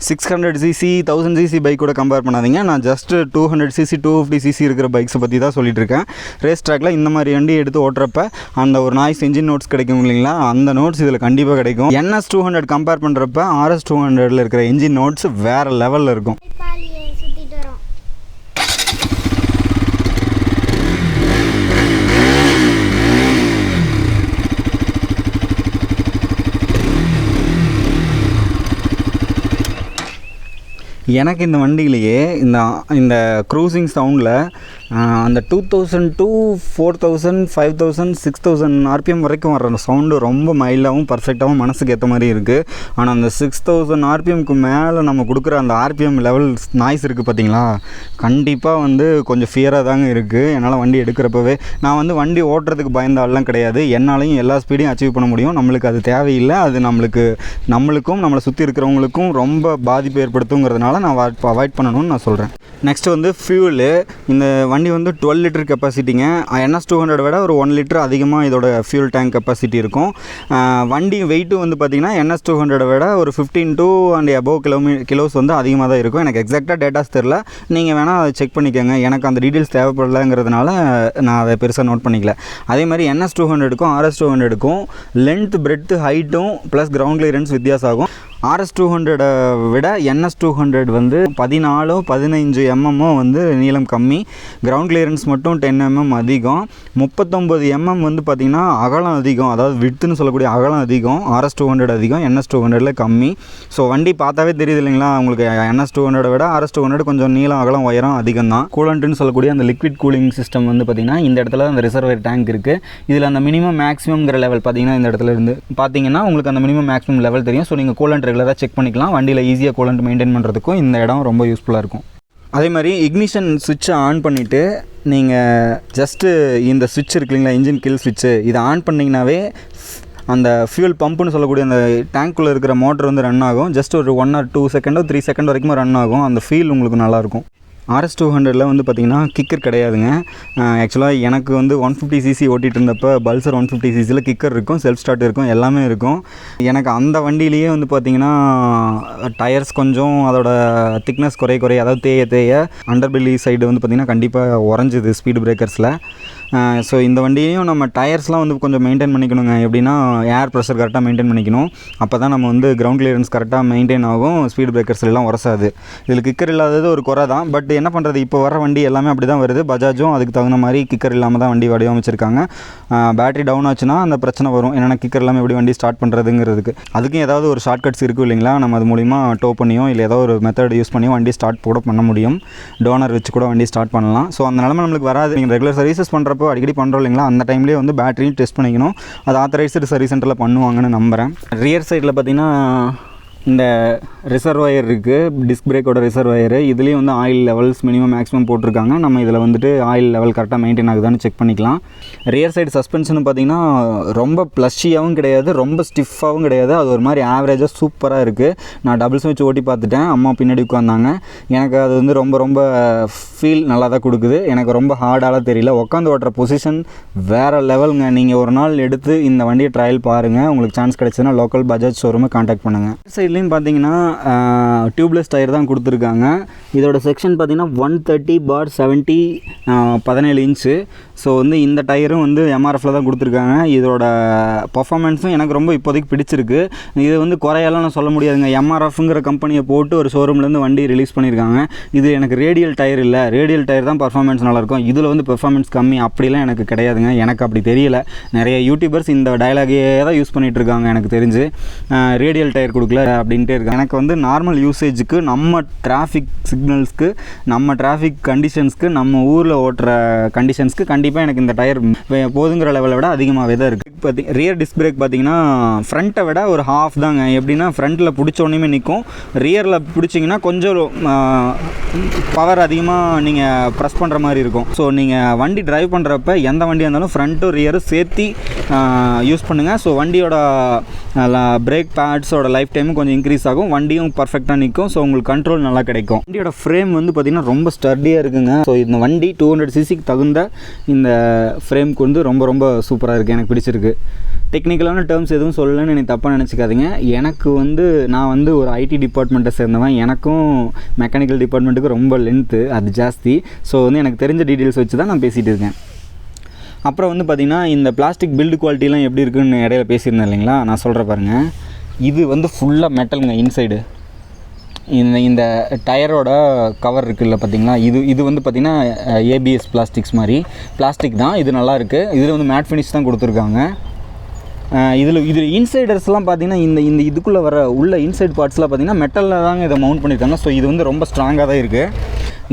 600cc 1000cc பைக்கோட கம்பேர் பண்ணாதீங்க. நான் ஜஸ்ட்டு 200cc 250cc இருக்கிற பைக்ஸை பற்றி தான் சொல்லிட்டு இருக்கேன். ரேஸ் ட்ராக்கில் இந்த மாதிரி வண்டி எடுத்து ஓட்டுறப்ப அந்த ஒரு நாய்ஸ் என்ஜின் நோட்ஸ் கிடைக்கும் இல்லைங்களா, அந்த நோட்ஸ் இதில் கண்டிப்பாக கிடைக்கும். NS200 கம்பேர் பண்ணுறப்ப RS200ல் இருக்கிற என்ஜின் நோட்ஸ் வேறு லெவலில் இருக்கும். எனக்கு இந்த வண்டியிலேயே இந்த க்ரூசிங் சவுண்டில் அந்த 2000 to 4000 5000 6000 RPM வரைக்கும் வர அந்த சவுண்டு ரொம்ப மைல்டாகவும் பர்ஃபெக்டாகவும் மனசுக்கு ஏற்ற மாதிரி இருக்குது. ஆனால் அந்த 6000 RPMக்கு மேலே நம்ம கொடுக்குற அந்த RPM லெவல் நாய்ஸ் இருக்குது பார்த்தீங்களா, கண்டிப்பாக வந்து கொஞ்சம் ஃபியராக தாங்க இருக்குது. என்னால் வண்டி எடுக்கிறப்பவே நான் வந்து வண்டி ஓட்டுறதுக்கு பயந்த ஆள்லாம் கிடையாது, என்னாலையும் எல்லா ஸ்பீடையும் அச்சீவ் பண்ண முடியும். நம்மளுக்கு அது தேவையில்லை, அது நம்மளுக்கும் நம்மளை சுற்றி இருக்கிறவங்களுக்கும் ரொம்ப பாதிப்பு ஏற்படுத்துங்கிறதுனால நான் அவாய்ட் பண்ணணும்னு நான் சொல்கிறேன். நெக்ஸ்ட்டு வந்து ஃபியூலு. இந்த வண்டி வந்து 12 லிட்டர் கெப்பாசிட்டிங்க. NS200 விட ஒரு 1 லிட்டர் அதிகமாக இதோட ஃபியூல் டேங்க் கெப்பாசிட்டி இருக்கும். வண்டி வெயிட்டு வந்து பார்த்திங்கன்னா NS200 விட ஒரு 15 and above கிலோஸ் வந்து அதிகமாக தான் இருக்கும். எனக்கு எக்ஸாக்டாக டேட்டாஸ் தெரில, நீங்கள் வேணால் அதை செக் பண்ணிக்கோங்க. எனக்கு அந்த டீட்டெயில்ஸ் தேவைப்படலைங்கிறதுனால நான் அதை பெருசாக நோட் பண்ணிக்கல. அதே மாதிரி NS200க்கும் RS200க்கும் லென்த் பிரெட்த்து ஹைட்டும் ப்ளஸ் கிரவுண்ட் கிளியரன்ஸ் வித்தியாசம் ஆகும். RS200 விட NS200 வந்து 14-15 mm வந்து நீளம் கம்மி, கிரவுண்ட் கிளியரன்ஸ் மட்டும் 10 mm அதிகம், 39 mm வந்து பார்த்திங்கன்னா அகலம் அதிகம், அதாவது விட்த்துன்னு சொல்லக்கூடிய அகலம் அதிகம், RS200 அதிகம், NS200ல கம்மி. ஸோ வண்டி பார்த்தாவே தெரியுது இல்லைங்களா உங்களுக்கு, NS200 விட RS200 கொஞ்சம் நீளம் அகலம் உயரம் அதிகம் தான். கூலண்ட்டுன்னு சொல்லக்கூடிய அந்த லிக்விட் கூலிங் சிஸ்டம் வந்து பார்த்திங்கன்னா இந்த இடத்துல அந்த ரிசர்வர் டேங்க் இருக்குது. இதில் அந்த மினிமம் மேக்ஸிமம்ங்கிற லெவல் பார்த்திங்கன்னா இந்த இடத்துல இருந்து பார்த்தீங்கன்னா உங்களுக்கு அந்த மினிமம் மேக்ஸிமம் லெவல் தெரியும். ஸோ நீங்கள் கூலண்ட் ரெகுலராக செக் பண்ணிக்கலாம். வண்டியில் ஈஸியாக கூலண்ட் மெயின்டைன் பண்ணுறதுக்கும் இந்த இடம் ரொம்ப யூஸ்ஃபுல்லாக இருக்கும். அதே மாதிரி இக்னிஷன் சுவிட்சை ஆன் பண்ணிவிட்டு நீங்கள் ஜஸ்ட்டு இந்த சுவிட்ச் இருக்கு இல்லைங்களா, இன்ஜின் கில் சுவிட்சு, இதை ஆன் பண்ணிங்கனாவே அந்த ஃபியூல் பம்புன்னு சொல்லக்கூடிய அந்த டேங்க்குள்ளே இருக்கிற மோட்டர் வந்து ரன் ஆகும். ஜஸ்ட் ஒரு 1 or 2 செகண்டோ 3 செகண்ட் வரைக்கும் ரன் ஆகும். அந்த ஃபீல் உங்களுக்கு நல்லாயிருக்கும். RS200ல வந்து பார்த்திங்கன்னா கிக்கர் கிடையாதுங்க. ஆக்சுவலாக எனக்கு வந்து 150cc ஓட்டிகிட்டு இருந்தப்போ பல்சர் 150ccல கிக்கர் இருக்கும், செல்ஃப் ஸ்டார்ட் இருக்கும், எல்லாமே இருக்கும். எனக்கு அந்த வண்டியிலேயே வந்து பார்த்திங்கன்னா டயர்ஸ் கொஞ்சம் அதோட திக்னஸ் குறைய அதாவது தேய அண்டர்பெல்லி சைடு வந்து பார்த்திங்கன்னா கண்டிப்பாக உறைஞ்சிது ஸ்பீடு பிரேக்கர்ஸில். ஸோ இந்த வண்டியையும் நம்ம டயர்ஸ்லாம் வந்து கொஞ்சம் மெயின்டைன் பண்ணிக்கணுங்க. எப்படின்னா ஏர் ப்ரெஷர் கரெக்டாக மெயின்டைன் பண்ணிக்கணும். அப்போ தான் நம்ம வந்து கிரவுண்ட் கிளியரன்ஸ் கரெக்டாக மெயின்டைன் ஆகும், ஸ்பீடு பிரேக்கர்ஸ்லாம் உரசாது. இதில் கிக்கர் இல்லாதது ஒரு குறை தான். பட் என்ன பண்ணுறது, இப்போ வர வண்டி எல்லாமே அப்படி தான் வருது. பஜாஜும் அதுக்கு தகுந்த மாதிரி கிக்கர் இல்லாமல் தான் வண்டி வடிவமைச்சிருக்காங்க. பேட்டரி டவுன் ஆச்சுன்னா அந்த பிரச்சனை வரும். என்னென்னா கிக்கர் இல்லாமல் எப்படி வண்டி ஸ்டார்ட் பண்ணுறதுங்கிறதுக்கு அதுக்கும் ஏதாவது ஒரு ஷார்ட்கட்ஸ் இருக்குது இல்லைங்களா, நம்ம அது மூலிமா டோ பண்ணியோ இல்லை ஏதோ ஒரு மெத்தட் யூஸ் பண்ணியோ வண்டி ஸ்டார்ட் கூட பண்ண முடியும். டோனர் வச்சு கூட வண்டி ஸ்டார்ட் பண்ணலாம். ஸோ அந்த நிலமை நம்மளுக்கு வராது. நீங்கள் ரெகுலர் சர்வீசஸ் பண்ணுறப்போ அடிக்கடி பண்ணுறோம் இல்லைங்களா, அந்த டைம்லேயே வந்து பேட்டரியும் டெஸ்ட் பண்ணிக்கணும். அது ஆத்தரைஸ்டு சர்வீஸ் சென்டரில் பண்ணுவாங்கன்னு நம்புகிறேன். ரியர் சைடில் பார்த்திங்கன்னா இந்த ரிசர்வாயர் இருக்குது, டிஸ்க் பிரேக்கோட ரிசர்வாயர். இதுலேயும் வந்து ஆயில் லெவல்ஸ் மினிமம் மேக்ஸிமம் போட்டிருக்காங்க. நம்ம இதில் வந்துட்டு ஆயில் லெவல் கரெக்டாக மெயின்டைன் ஆகுதான்னு செக் பண்ணிக்கலாம். ரியர் சைடு சஸ்பென்ஷன் பார்த்திங்கன்னா ரொம்ப ப்ளஷியாகவும் கிடையாது, ரொம்ப ஸ்டிஃபாகவும் கிடையாது. அது ஒரு மாதிரி ஆவரேஜாக சூப்பராக இருக்குது. நான் டபுள்ஸ் வச்சு ஓட்டி பார்த்துட்டேன். அம்மா பின்னாடி உட்காந்தாங்க. எனக்கு அது வந்து ரொம்ப ரொம்ப ஃபீல் நல்லா தான் கொடுக்குது. எனக்கு ரொம்ப ஹார்டாலாம் தெரியல. உட்காந்து ஓட்டுற பொசிஷன் வேறு லெவலுங்க. நீங்கள் ஒரு நாள் எடுத்து இந்த வண்டியை ட்ரையல் பாருங்கள். உங்களுக்கு சான்ஸ் கிடைச்சதுன்னா லோக்கல் பஜாஜ் ஷோரூமை கான்டாக்ட் பண்ணுங்கள். சைட்லேயும் பார்த்தீங்கன்னா டியூப்லெஸ் டயர் தான் கொடுத்துருக்காங்க. இதோட செக்ஷன் பார்த்தீங்கன்னா 130/70 17 இன்ச்சு. ஸோ வந்து இந்த டயரும் வந்து MRFல தான் கொடுத்துருக்காங்க. இதோட பர்ஃபார்மன்ஸும் எனக்கு ரொம்ப இப்போதைக்கு பிடிச்சிருக்கு. இது வந்து குறையெல்லாம் நான் சொல்ல முடியாதுங்க. MRFங்கிற கம்பெனியை போட்டு ஒரு ஷோரூம்லேருந்து வண்டி ரிலீஸ் பண்ணியிருக்காங்க. இது எனக்கு ரேடியல் டயர் இல்லை, ரேடியல் டயர் தான் பர்ஃபார்மன்ஸ் நல்லாயிருக்கும், இதில் வந்து பெர்ஃபார்மன்ஸ் கம்மி அப்படிலாம் எனக்கு கிடையாதுங்க. எனக்கு அப்படி தெரியல. நிறைய யூடியூபர்ஸ் இந்த டயலாகே தான் யூஸ் பண்ணிகிட்டு இருக்காங்க. எனக்கு தெரிஞ்சு ரேடியல் டயர் கொடுக்கல அப்படின்ட்டு இருக்கு. எனக்கு வந்து நார்மல் யூசேஜுக்கு, நம்ம டிராஃபிக் சிக்னல்ஸ்க்கு, நம்ம டிராஃபிக் கண்டிஷன்ஸ்க்கு, நம்ம ஊரில் ஓட்டுற கண்டிஷன்ஸ்க்கு கண்டிப்பாக எனக்கு இந்த டயர் போதுங்கிற லெவலை விட அதிகமாகவே தான் இருக்குது. ரியர் டிஸ்க் பிரேக் பார்த்தீங்கன்னா ஃப்ரண்ட்டை விட ஒரு ஹாஃப் தாங்க. எப்படின்னா ஃப்ரண்ட்டில் பிடிச்ச உடனே நிற்கும், ரியரில் பிடிச்சிங்கன்னா கொஞ்சம் பவர் அதிகமாக நீங்கள் ப்ரெஸ் பண்ணுற மாதிரி இருக்கும். ஸோ நீங்கள் வண்டி டிரைவ் பண்ணுறப்ப எந்த வண்டியாக இருந்தாலும் ஃப்ரண்ட்டும் ரியரும் சேர்த்து யூஸ் பண்ணுங்கள். ஸோ வண்டியோட பிரேக் பேட்ஸோட லைஃப் டைமும் கொஞ்சம் இன்க்ரீஸ் ஆகும், வண்டியும் பர்ஃபெக்டாக நிற்கும். ஸோ உங்களுக்கு கண்ட்ரோல் நல்லா கிடைக்கும். வண்டியோட ஃப்ரேம் வந்து பார்த்திங்கன்னா ரொம்ப ஸ்டர்டியாக இருக்குங்க. ஸோ இந்த வண்டி 200cc தகுந்த இந்த ஃப்ரேம்க்கு வந்து ரொம்ப ரொம்ப சூப்பராக இருக்குது. எனக்கு பிடிச்சிருக்கு. டெக்னிக்கலான டேர்ம்ஸ் எதுவும் சொல்லலைன்னு எனக்கு தப்பாக நினச்சிக்காதீங்க. எனக்கு வந்து நான் வந்து ஒரு ஐடி டிபார்ட்மெண்ட்டை சேர்ந்தவன். எனக்கும் மெக்கானிக்கல் டிபார்ட்மெண்ட்டுக்கு ரொம்ப லென்த்து அது ஜாஸ்தி. ஸோ வந்து எனக்கு தெரிஞ்ச டீட்டெயில்ஸ் வச்சு தான் நான் பேசிகிட்டு இருக்கேன். அப்புறம் வந்து பார்த்திங்கன்னா இந்த பிளாஸ்டிக் பில்டு குவாலிட்டிலாம் எப்படி இருக்குன்னு இடையில பேசியிருந்தேன் இல்லைங்களா, நான் சொல்கிறேன் பாருங்கள். இது வந்து ஃபுல்லாக மெட்டலுங்க. இன்சைடு இந்த டயரோட கவர் இருக்குல்ல பார்த்தீங்களா, இது வந்து பார்த்திங்கன்னா ABS பிளாஸ்டிக்ஸ் மாதிரி பிளாஸ்டிக் தான். இது நல்லாயிருக்கு. இதில் வந்து மேட் ஃபினிஷ் தான் கொடுத்துருக்காங்க. இதில் இன்சைடர்ஸ்லாம் பார்த்திங்கன்னா இந்த இதுக்குள்ளே வர உள்ள இன்சைட் பார்ட்ஸ்லாம் பார்த்திங்கன்னா மெட்டலில் தாங்க இதை மவுண்ட் பண்ணியிருக்காங்க. ஸோ இது வந்து ரொம்ப ஸ்ட்ராங்காக தான் இருக்குது.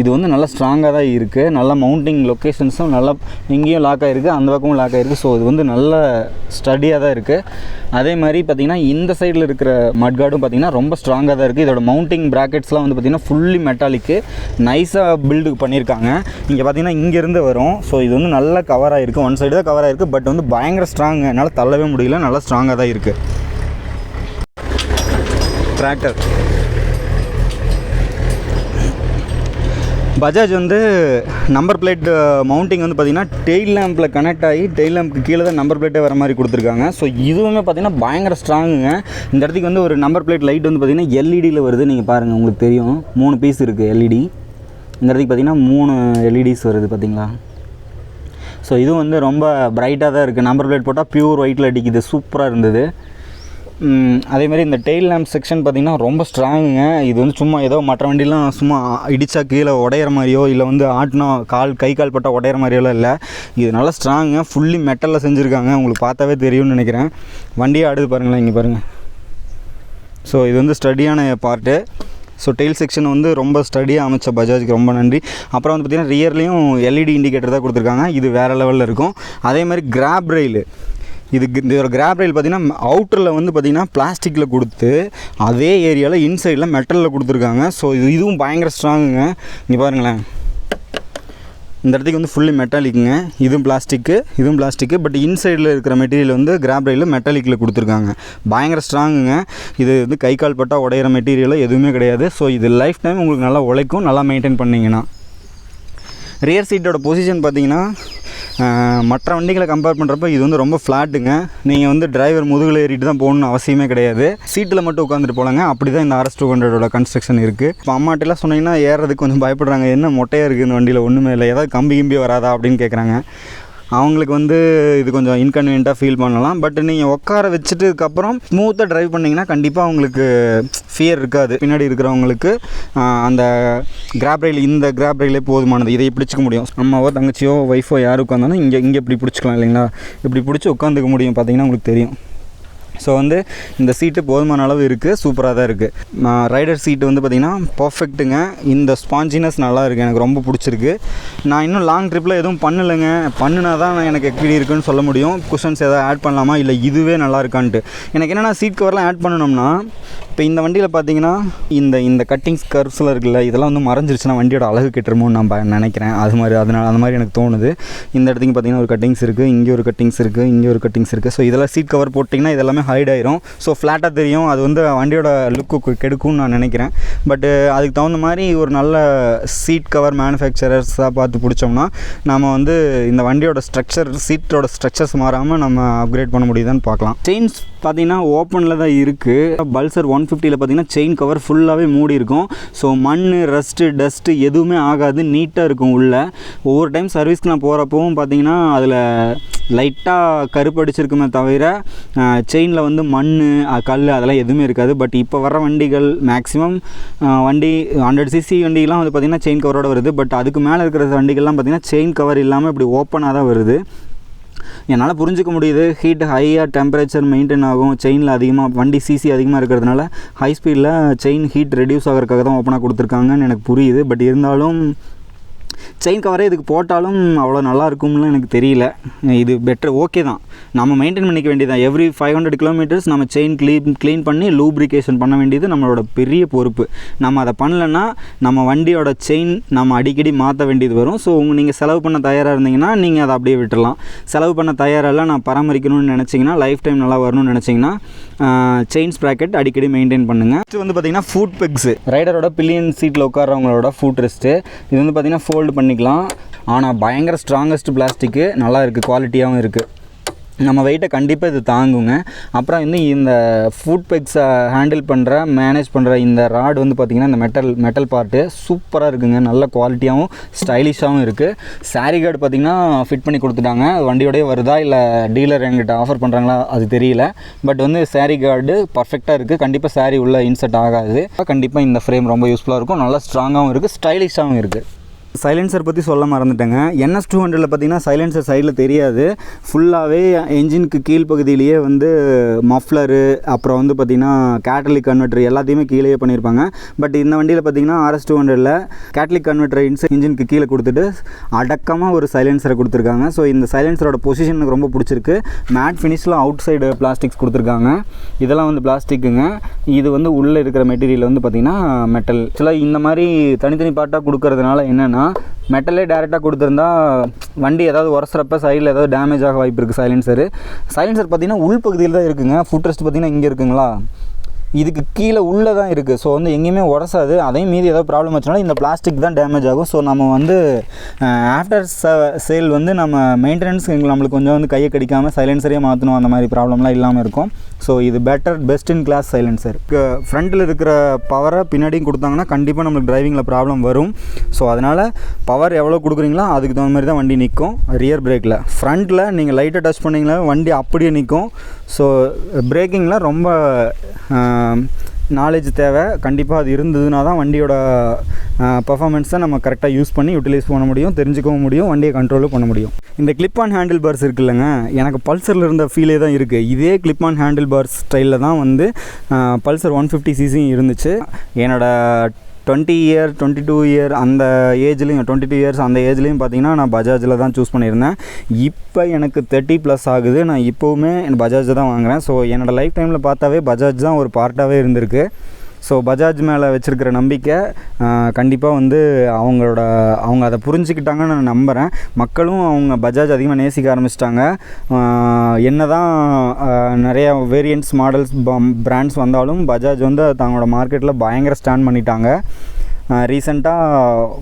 இது வந்து நல்லா ஸ்ட்ராங்காக தான் இருக்குது. நல்லா மவுண்டிங் லொக்கேஷன்ஸும் நல்லா இங்கேயும் லாக் ஆகிருக்கு, அந்த பக்கமும் லாக் ஆகிருக்கு. ஸோ இது வந்து நல்ல ஸ்டடியாக தான் இருக்குது. அதே மாதிரி பார்த்திங்கன்னா இந்த சைடில் இருக்கிற மட்கார்டும் பார்த்திங்கன்னா ரொம்ப ஸ்ட்ராங்காக தான் இருக்குது. இதோட மவுண்டிங் ப்ராக்கெட்ஸ்லாம் வந்து பார்த்திங்கன்னா ஃபுல்லி மெட்டாலிக்கு நைஸாக பில்டு பண்ணியிருக்காங்க. இங்கே பார்த்திங்கன்னா இங்கேருந்து வரும். ஸோ இது வந்து நல்லா கவர் ஆகிருக்கு. ஒன் சைடு தான் கவர் ஆகிருக்கு. பட் வந்து பயங்கர ஸ்ட்ராங்கு, என்னால் தள்ளவே முடியல. நல்லா ஸ்ட்ராங்காக தான் இருக்குது. டிராக்டர் பஜாஜ் வந்து நம்பர் பிளேட் மவுண்டிங் வந்து பார்த்திங்கன்னா டெயில் லேம்பில் கனெக்ட் ஆகி டெயில் லேம்புக்கு கீழே தான் நம்பர் பிளேட்டே வர மாதிரி கொடுத்துருக்காங்க. ஸோ இதுவுமே பார்த்திங்கன்னா பயங்கர ஸ்ட்ராங்குங்க. இந்த இடத்துக்கு வந்து ஒரு நம்பர் பிளேட் லைட் வந்து பார்த்திங்கன்னா LED வருது. நீங்கள் பாருங்கள், உங்களுக்கு தெரியும். 3 பீஸ் இருக்குது LED. இந்த இடத்துக்கு பார்த்திங்கன்னா 3 LEDs வருது பார்த்திங்களா. ஸோ இதுவும் வந்து ரொம்ப பிரைட்டாக தான் இருக்குது. நம்பர் பிளேட் போட்டால் பியூர் ஒயிட்டில் அடிக்குது. சூப்பராக இருந்தது. அதேமாதிரி இந்த டெயில் லேம்ப் செக்ஷன் பார்த்திங்கன்னா ரொம்ப ஸ்ட்ராங்குங்க. இது வந்து சும்மா ஏதோ மற்ற வண்டிலாம் சும்மா இடித்தா கீழே உடையிற மாதிரியோ இல்லை வந்து ஆட்டினா கை கால் பட்டா உடையிற மாதிரியோலாம் இல்லை. இது நல்லா ஸ்ட்ராங்குங்க. ஃபுல்லி மெட்டலில் செஞ்சுருக்காங்க. உங்களுக்கு பார்த்தாவே தெரியும்னு நினைக்கிறேன். வண்டியே ஆடுது பாருங்களேன், இங்கே பாருங்கள். ஸோ இது வந்து ஸ்டடியான பார்ட்டு. ஸோ டெயில் செக்ஷன் வந்து ரொம்ப ஸ்டடியாக அமைச்ச பஜாஜுக்கு ரொம்ப நன்றி. அப்புறம் வந்து பார்த்திங்கன்னா ரியர்லேயும் எல்இடி இண்டிகேட்டர் தான் கொடுத்துருக்காங்க. இது வேறு லெவலில் இருக்கும். அதே மாதிரி கிராப் ரயில், இந்த ஒரு கிராப் ரயில் பார்த்திங்கன்னா அவுட்டரில் வந்து பார்த்திங்கன்னா பிளாஸ்டிக்கில் கொடுத்து அதே ஏரியாவில் இன்சைடில் மெட்டலில் கொடுத்துருக்காங்க. ஸோ இதுவும் பயங்கர ஸ்ட்ராங்குங்க. இங்கே பாருங்களேன், இந்த இடத்துக்கு வந்து ஃபுல்லி மெட்டாலிக்குங்க. இதுவும் பிளாஸ்டிக்கு. பட் இன்சைடில் இருக்கிற மெட்டீரியல் வந்து கிராப் ரயிலில் மெட்டாலிக்கில் கொடுத்துருக்காங்க. பயங்கர ஸ்ட்ராங்குங்க. இது வந்து கை கால் பட்டா உடையிற மெட்டீரியல் எதுவுமே கிடையாது. ஸோ இது லைஃப் டைம் உங்களுக்கு நல்லா உழைக்கும், நல்லா மெயின்டைன் பண்ணிங்கன்னா. ரியர் சீட்டோட பொசிஷன் பார்த்திங்கன்னா மற்ற வண்டிகளை கம்பேர் பண்ணுறப்ப இது வந்து ரொம்ப ஃப்ளாட்டுங்க. நீங்கள் வந்து டிரைவர் முதுகில் ஏறிட்டு தான் போகணுன்னு அவசியமே கிடையாது. சீட்டில் மட்டும் உட்காந்துட்டு போகலாங்க. அப்படி தான் இந்த RS 200ஓட கன்ஸ்ட்ரக்ஷன் இருக்குது. இப்போ அம்மாட்டெல்லாம் சொன்னீங்கன்னா ஏறதுக்கு கொஞ்சம் பயப்படுறாங்க. என்ன மொட்டையாக இருக்குது இந்த வண்டியில், ஒன்றுமே இல்லை, ஏதாவது கம்பி வராதா அப்படின்னு கேட்குறாங்க. அவங்களுக்கு வந்து இது கொஞ்சம் இன்கன்வீனியண்ட்டாக ஃபீல் பண்ணலாம். பட் நீங்கள் உட்கார வச்சுட்டுக்கப்புறம் ஸ்மூத்தாக ட்ரைவ் பண்ணிங்கன்னா கண்டிப்பாக உங்களுக்கு ஃபியர் இருக்காது. பின்னாடி இருக்கிறவங்களுக்கு அந்த இந்த கிராப் ரயிலே போதுமானது. இதை பிடிச்சிக்க முடியும். அம்மாவோ தங்கச்சியோ ஒய்ஃபோ யார் உட்காந்தாலும் இங்கே இப்படி பிடிச்சிக்கலாம் இல்லைங்களா. இப்படி பிடிச்சி உட்காந்துக்க முடியும். பார்த்தீங்கன்னா உங்களுக்கு தெரியும். ஸோ வந்து இந்த சீட்டு போதுமான அளவு இருக்குது, சூப்பராக தான் இருக்குது. ரைடர் சீட்டு வந்து பார்த்திங்கன்னா பர்ஃபெக்ட்டுங்க. இந்த ஸ்பாஞ்சினஸ் நல்லா இருக்குது, எனக்கு ரொம்ப பிடிச்சிருக்கு. நான் இன்னும் லாங் ட்ரிப்பில் எதுவும் பண்ணலைங்க. பண்ணினா தான் எனக்கு எப்படி இருக்குன்னு சொல்ல முடியும். குஷன்ஸ் எதாவது ஆட் பண்ணலாமா இல்லை இதுவே நல்லா இருக்கான்ட்டு. எனக்கு என்னென்னா சீட் கவர்லாம் ஆட் பண்ணணும்னா இப்போ இந்த வண்டியில் பார்த்தீங்கன்னா இந்த கட்டிங்ஸ் கர்வ்ஸ்லாம் இருக்குல்ல, இதெல்லாம் வந்து மறைஞ்சிருச்சுன்னா வண்டியோட அழகு கெட்டுருமோன்னு நான் நினைக்கிறேன். அந்த மாதிரி எனக்கு தோணுது. இந்த இடத்துக்கு பார்த்தீங்கன்னா ஒரு கட்டிங்ஸ் இருக்குது, இங்கே ஒரு கட்டிங்ஸ் இருக்குது. ஸோ இதெல்லாம் சீட் கவர் போட்டிங்கன்னா இதெல்லாமே ஹைட் ஆயிரும். ஸோ ஃப்ளாட்டாக தெரியும். அது வந்து வண்டியோட லுக்கு கெடுக்கும்னு நான் நினைக்கிறேன். பட்டு அதுக்கு தகுந்த மாதிரி ஒரு நல்ல சீட் கவர் மேனுஃபேக்சரர்ஸாக பார்த்து பிடிச்சோம்னா நம்ம வந்து இந்த வண்டியோட சீட்டோட ஸ்ட்ரக்சர்ஸ் மாறாமல் நம்ம அப்கிரேட் பண்ண முடியுதான்னு பார்க்கலாம். செயின்ஸ் பார்த்தீங்கன்னா ஓப்பனில் தான் இருக்குது. பல்சர் 150ல் பார்த்தீங்கன்னா செயின் கவர் ஃபுல்லாகவே மூடி இருக்கும். ஸோ மண், டஸ்ட்டு எதுவுமே ஆகாது, நீட்டாக இருக்கும் உள்ளே. ஒவ்வொரு டைம் சர்வீஸ்க்கு நான் போகிறப்பவும் பார்த்தீங்கன்னா அதில் லைட்டாக கருப்படிச்சிருக்குமே தவிர செயினில் வந்து மண், கல் அதெல்லாம் எதுவுமே இருக்காது. பட் இப்போ வர வண்டிகள் மேக்ஸிமம் வண்டி 100cc வண்டிகள்லாம் வந்து பார்த்திங்கன்னா செயின் கவரோடு வருது. பட் அதுக்கு மேலே இருக்கிற வண்டிகள்லாம் பார்த்திங்கன்னா செயின் கவர் இல்லாமல் இப்படி ஓப்பனாக தான் வருது. என்னால் புரிஞ்சிக்க முடியுது. ஹீட் ஹையாக டெம்பரேச்சர் மெயின்டைன் ஆகும். செயினில் அதிகமாக வண்டி சிசி அதிகமாக இருக்கிறதுனால ஹை ஸ்பீடில் செயின் ஹீட் ரெடியூஸ் ஆகிறதுக்காக தான் ஓப்பனாக கொடுத்துருக்காங்கன்னு எனக்கு புரியுது. பட் இருந்தாலும் செயின் கவரே இதுக்கு போட்டாலும் அவ்வளோ நல்லா இருக்கும்னு எனக்கு தெரியல. இது பெட்டர், ஓகே தான். நம்ம மெயின்டைன் பண்ணிக்க வேண்டியதான். எவ்ரி 500 கிலோமீட்டர்ஸ் நம்ம செயின் க்ளீன் பண்ணி லூப்ரிகேஷன் பண்ண வேண்டியது நம்மளோட பெரிய பொறுப்பு. நம்ம அதை பண்ணலைன்னா நம்ம வண்டியோட செயின் நம்ம அடிக்கடி மாற்ற வேண்டியது வரும். ஸோ நீங்கள் செலவு பண்ண தயாராக இருந்தீங்கன்னா நீங்கள் அதை அப்படியே விட்டுடலாம். செலவு பண்ண தயாரெல்லாம் நான் பராமரிக்கணும்னு நினச்சிங்கன்னா, லைஃப் டைம் நல்லா வரணும்னு நினச்சிங்கன்னா செயின் ஸ்ப்ராக்கெட் அடிக்கடி மெயின்டைன் பண்ணுங்கள். இது வந்து பார்த்திங்கன்னா ஃபுட் பெக்ஸு, ரைடரோட பில்லியன் சீட்டில் உட்காரவங்களோட ஃபுட் ரெஸ்ட்டு. இது வந்து பார்த்திங்கன்னா ஃபோல்டு பண்ணிக்கலாம். ஆனால் பயங்கர ஸ்ட்ராங்கஸ்ட் பிளாஸ்டிக்கு, நல்லா இருக்குது, குவாலிட்டியாகவும் இருக்குது. நம்ம வெயிட்டை கண்டிப்பாக இது தாங்குங்க. அப்புறம் வந்து இந்த ஃபுட் பெக்ஸை மேனேஜ் பண்ணுற இந்த ராட் வந்து பார்த்திங்கன்னா இந்த மெட்டல் பார்ட்டு சூப்பராக இருக்குங்க. நல்ல குவாலிட்டியாகவும் ஸ்டைலிஷாகவும் இருக்குது. சாரி கார்டு பார்த்திங்கன்னா ஃபிட் பண்ணி கொடுத்துட்டாங்க. வண்டியோடய வருதா இல்லை டீலர் என்கிட்ட ஆஃபர் பண்ணுறாங்களா அது தெரியல. பட் வந்து சாரி கார்டு பர்ஃபெக்டாக இருக்குது. கண்டிப்பாக சாரி உள்ளே இன்சர்ட் ஆகாது. கண்டிப்பாக இந்த ஃப்ரேம் ரொம்ப யூஸ்ஃபுல்லாக இருக்கும். நல்லா ஸ்ட்ராங்காகவும் இருக்குது, ஸ்டைலிஷாகவும் இருக்குது. சைலன்சர் பற்றி சொல்ல மறந்துட்டேங்க. NS 200ல் பார்த்திங்கன்னா சைலன்சர் சைடில் தெரியாது. ஃபுல்லாகவே என்ஜினுக்கு கீழ்ப்பகுதியிலேயே வந்து மஃப்ளரு, அப்புறம் வந்து பார்த்திங்கன்னா கேட்டலிக் கன்வெர்ட்டர் எல்லாத்தையுமே கீழே பண்ணியிருப்பாங்க. பட் இந்த வண்டியில் பார்த்திங்கன்னா RS 200ல் கேட்டலிக் கன்வெர்ட்டர் இன்ஜினுக்கு கீழே கொடுத்துட்டு அடக்கமாக ஒரு சைலன்சரை கொடுத்துருக்காங்க. ஸோ இந்த சைலன்சரோட பொசிஷன் எனக்கு ரொம்ப பிடிச்சிருக்கு. மேட் ஃபினிஷில் அவுட் சைடு பிளாஸ்டிக்ஸ் கொடுத்துருக்காங்க. இதெல்லாம் வந்து பிளாஸ்டிக்குங்க. இது வந்து உள்ளே இருக்கிற மெட்டீரியல் வந்து பார்த்திங்கன்னா மெட்டல். ஆக்சுவலாக இந்த மாதிரி தனித்தனி பார்ட்டாக கொடுக்கறதுனால என்னென்னா மெட்டலே டேரெக்டாக கொடுத்துருந்தா வண்டி ஏதாவது உரசுறப்ப சைடில் ஏதாவது டேமேஜ் ஆக வாய்ப்பு இருக்குது. சைலன்சர் பார்த்திங்கன்னா உள்பகுதியில் தான் இருக்குங்க. ஃபுட் ரெஸ்ட் பார்த்திங்கன்னா இங்கே இருக்குங்களா, இதுக்கு கீழே உள்ளே தான் இருக்குது. ஸோ வந்து எங்கேயுமே உரசாது. அதையும் மீறி ஏதாவது ப்ராப்ளம் வச்சுனாலும் இந்த பிளாஸ்டிக் தான் டேமேஜ் ஆகும். ஸோ நம்ம வந்து ஆஃப்டர் சேல் வந்து நம்ம மெயின்டெனன்ஸ் நம்மளுக்கு கொஞ்சம் வந்து கையை கடிக்காமல் சைலன்சரே மாற்றணும், அந்த மாதிரி ப்ராப்ளம்லாம் இல்லாமல் இருக்கும். ஸோ இது பெஸ்ட் இன் கிளாஸ் சைலன்சர். ஃப்ரண்ட்டில் இருக்கிற பவரை பின்னாடியும் கொடுத்தாங்கன்னா கண்டிப்பாக நம்மளுக்கு டிரைவிங்கில் ப்ராப்ளம் வரும். ஸோ அதனால் பவர் எவ்வளோ கொடுக்குறீங்களோ அதுக்கு தகுந்த மாதிரி தான் வண்டி நிற்கும். ரியர் பிரேக்கில் ஃப்ரண்ட்டில் நீங்கள் லைட்டாக டச் பண்ணிங்களா வண்டி அப்படியே நிற்கும். ஸோ பிரேக்கிங்கில் ரொம்ப நாலேஜ் தேவை. கண்டிப்பாக அது இருந்ததுனா தான் வண்டியோட பர்ஃபார்மன்ஸை நம்ம கரெக்டாக யூஸ் பண்ணி யூட்டிலைஸ் பண்ண முடியும், தெரிஞ்சுக்கவும் முடியும், வண்டியை கண்ட்ரோலும் பண்ண முடியும். இந்த கிளிப் ஆன் ஹேண்டில் பார்ஸ் இருக்குல்லங்க, எனக்கு பல்சரில் இருந்த ஃபீலே தான் இருக்குது. இதே கிளிப் ஆன் ஹேண்டில் பார்ஸ் ஸ்டைலில் தான் வந்து பல்சர் 150cc இருந்துச்சு. என்னோடய 22 இயர் அந்த ஏஜ்லேயும் 22 இயர்ஸ் அந்த ஏஜ்லேயும் பார்த்தீங்கன்னா நான் பஜாஜில் தான் சூஸ் பண்ணியிருந்தேன். இப்போ எனக்கு 30+ ஆகுது. நான் இப்போவுமே பஜாஜ் தான் வாங்குகிறேன். ஸோ என்னோடய லைஃப் டைமில் பார்த்தாவே பஜாஜ் தான் ஒரு பார்ட்டாகவே இருந்திருக்கு. ஸோ பஜாஜ் மேலே வச்சுருக்கிற நம்பிக்கை கண்டிப்பாக வந்து அவங்க அதை புரிஞ்சுக்கிட்டாங்கன்னு நான் நம்புகிறேன். மக்களும் அவங்க பஜாஜ் அதிகமாக நேசிக்க ஆரம்பிச்சிட்டாங்க. என்ன தான் நிறையா வேரியண்ட்ஸ் மாடல்ஸ் பிராண்ட்ஸ் வந்தாலும் பஜாஜ் வந்து தங்களோட மார்க்கெட்டில் பயங்கர ஸ்டாண்ட் பண்ணிட்டாங்க. ரீசெண்டாக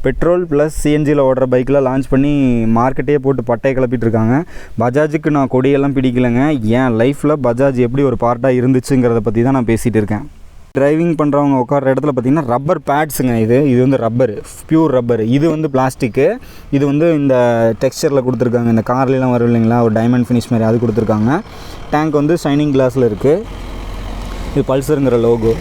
பெட்ரோல் ப்ளஸ் சிஎன்ஜியில் ஓடுற பைக்கெலாம் லான்ச் பண்ணி மார்க்கெட்டே போட்டு பட்டையை கிளப்பிட்டு இருக்காங்க. பஜாஜுக்கு நான் கொடியெல்லாம் பிடிக்கலைங்க. என் லைஃப்பில் பஜாஜ் எப்படி ஒரு பார்ட்டாக இருந்துச்சுங்கிறத பற்றி தான் நான் பேசிகிட்டு இருக்கேன். டிரைவிங் பண்ணுறவங்க உட்கார இடத்துல பார்த்திங்கன்னா ரப்பர் பேட்ஸுங்க. இது வந்து ரப்பரு, பியூர் ரப்பரு. இது வந்து பிளாஸ்டிக்கு. இது வந்து இந்த டெக்ஸ்சரில் கொடுத்துருக்காங்க. இந்த கார்லாம் வரும் இல்லைங்களா, ஒரு டைமண்ட் ஃபினிஷ் மாதிரி அது கொடுத்துருக்காங்க. டேங்க் வந்து ஷைனிங் கிளாஸில் இருக்குது. இது பல்சருங்கிற லோகோ.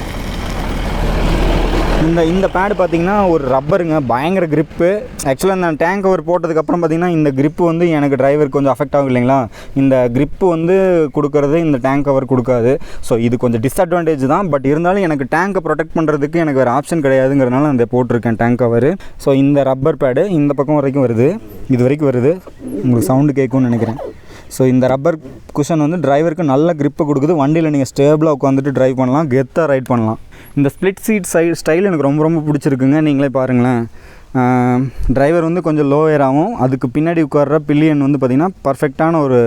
இந்த பேடு பார்த்திங்கன்னா ஒரு ரப்பருங்க, பயங்கர கிரிப்பு. ஆக்சுவலாக இந்த டேங்க் கவர் போட்டதுக்கப்புறம் பார்த்திங்கன்னா இந்த கிரிப்பு வந்து எனக்கு டிரைவருக்கு கொஞ்சம் அஃபெக்ட் ஆகும் இல்லைங்களா. இந்த கிரிப்பு வந்து கொடுக்கறது இந்த டேங்க் கவர் கொடுக்காது. ஸோ இது கொஞ்சம் டிஸ்அட்வான்டேஜ் தான். பட் இருந்தாலும் எனக்கு டேங்கை ப்ரொடெக்ட் பண்ணுறதுக்கு எனக்கு வேறு ஆப்ஷன் கிடையாதுங்கிறதுனால அந்த போட்டிருக்கேன் டேங்க் கவர். ஸோ இந்த ரப்பர் பேடு இந்த பக்கம் வரைக்கும் வருது, இது வரைக்கும் வருது. உங்களுக்கு சவுண்டு கேட்கும்னு நினைக்கிறேன். ஸோ இந்த ரப்பர் குஷன் வந்து டிரைவருக்கு நல்ல கிரிப்பை கொடுக்குது. வண்டியில் நீங்கள் ஸ்டேபிளாக உட்காந்துட்டு ட்ரைவ் பண்ணலாம், கெத்தாக ரைட் பண்ணலாம். இந்த ஸ்ப்ளிட் சீட் ஸ்டைல் எனக்கு ரொம்ப பிடிச்சிருக்குங்க. நீங்களே பாருங்களேன். டிரைவர் வந்து கொஞ்சம் லோயராகவும் அதுக்கு பின்னாடி உட்கார்ற பில்லியன் வந்து பார்த்திங்கன்னா பர்ஃபெக்டான ஒரு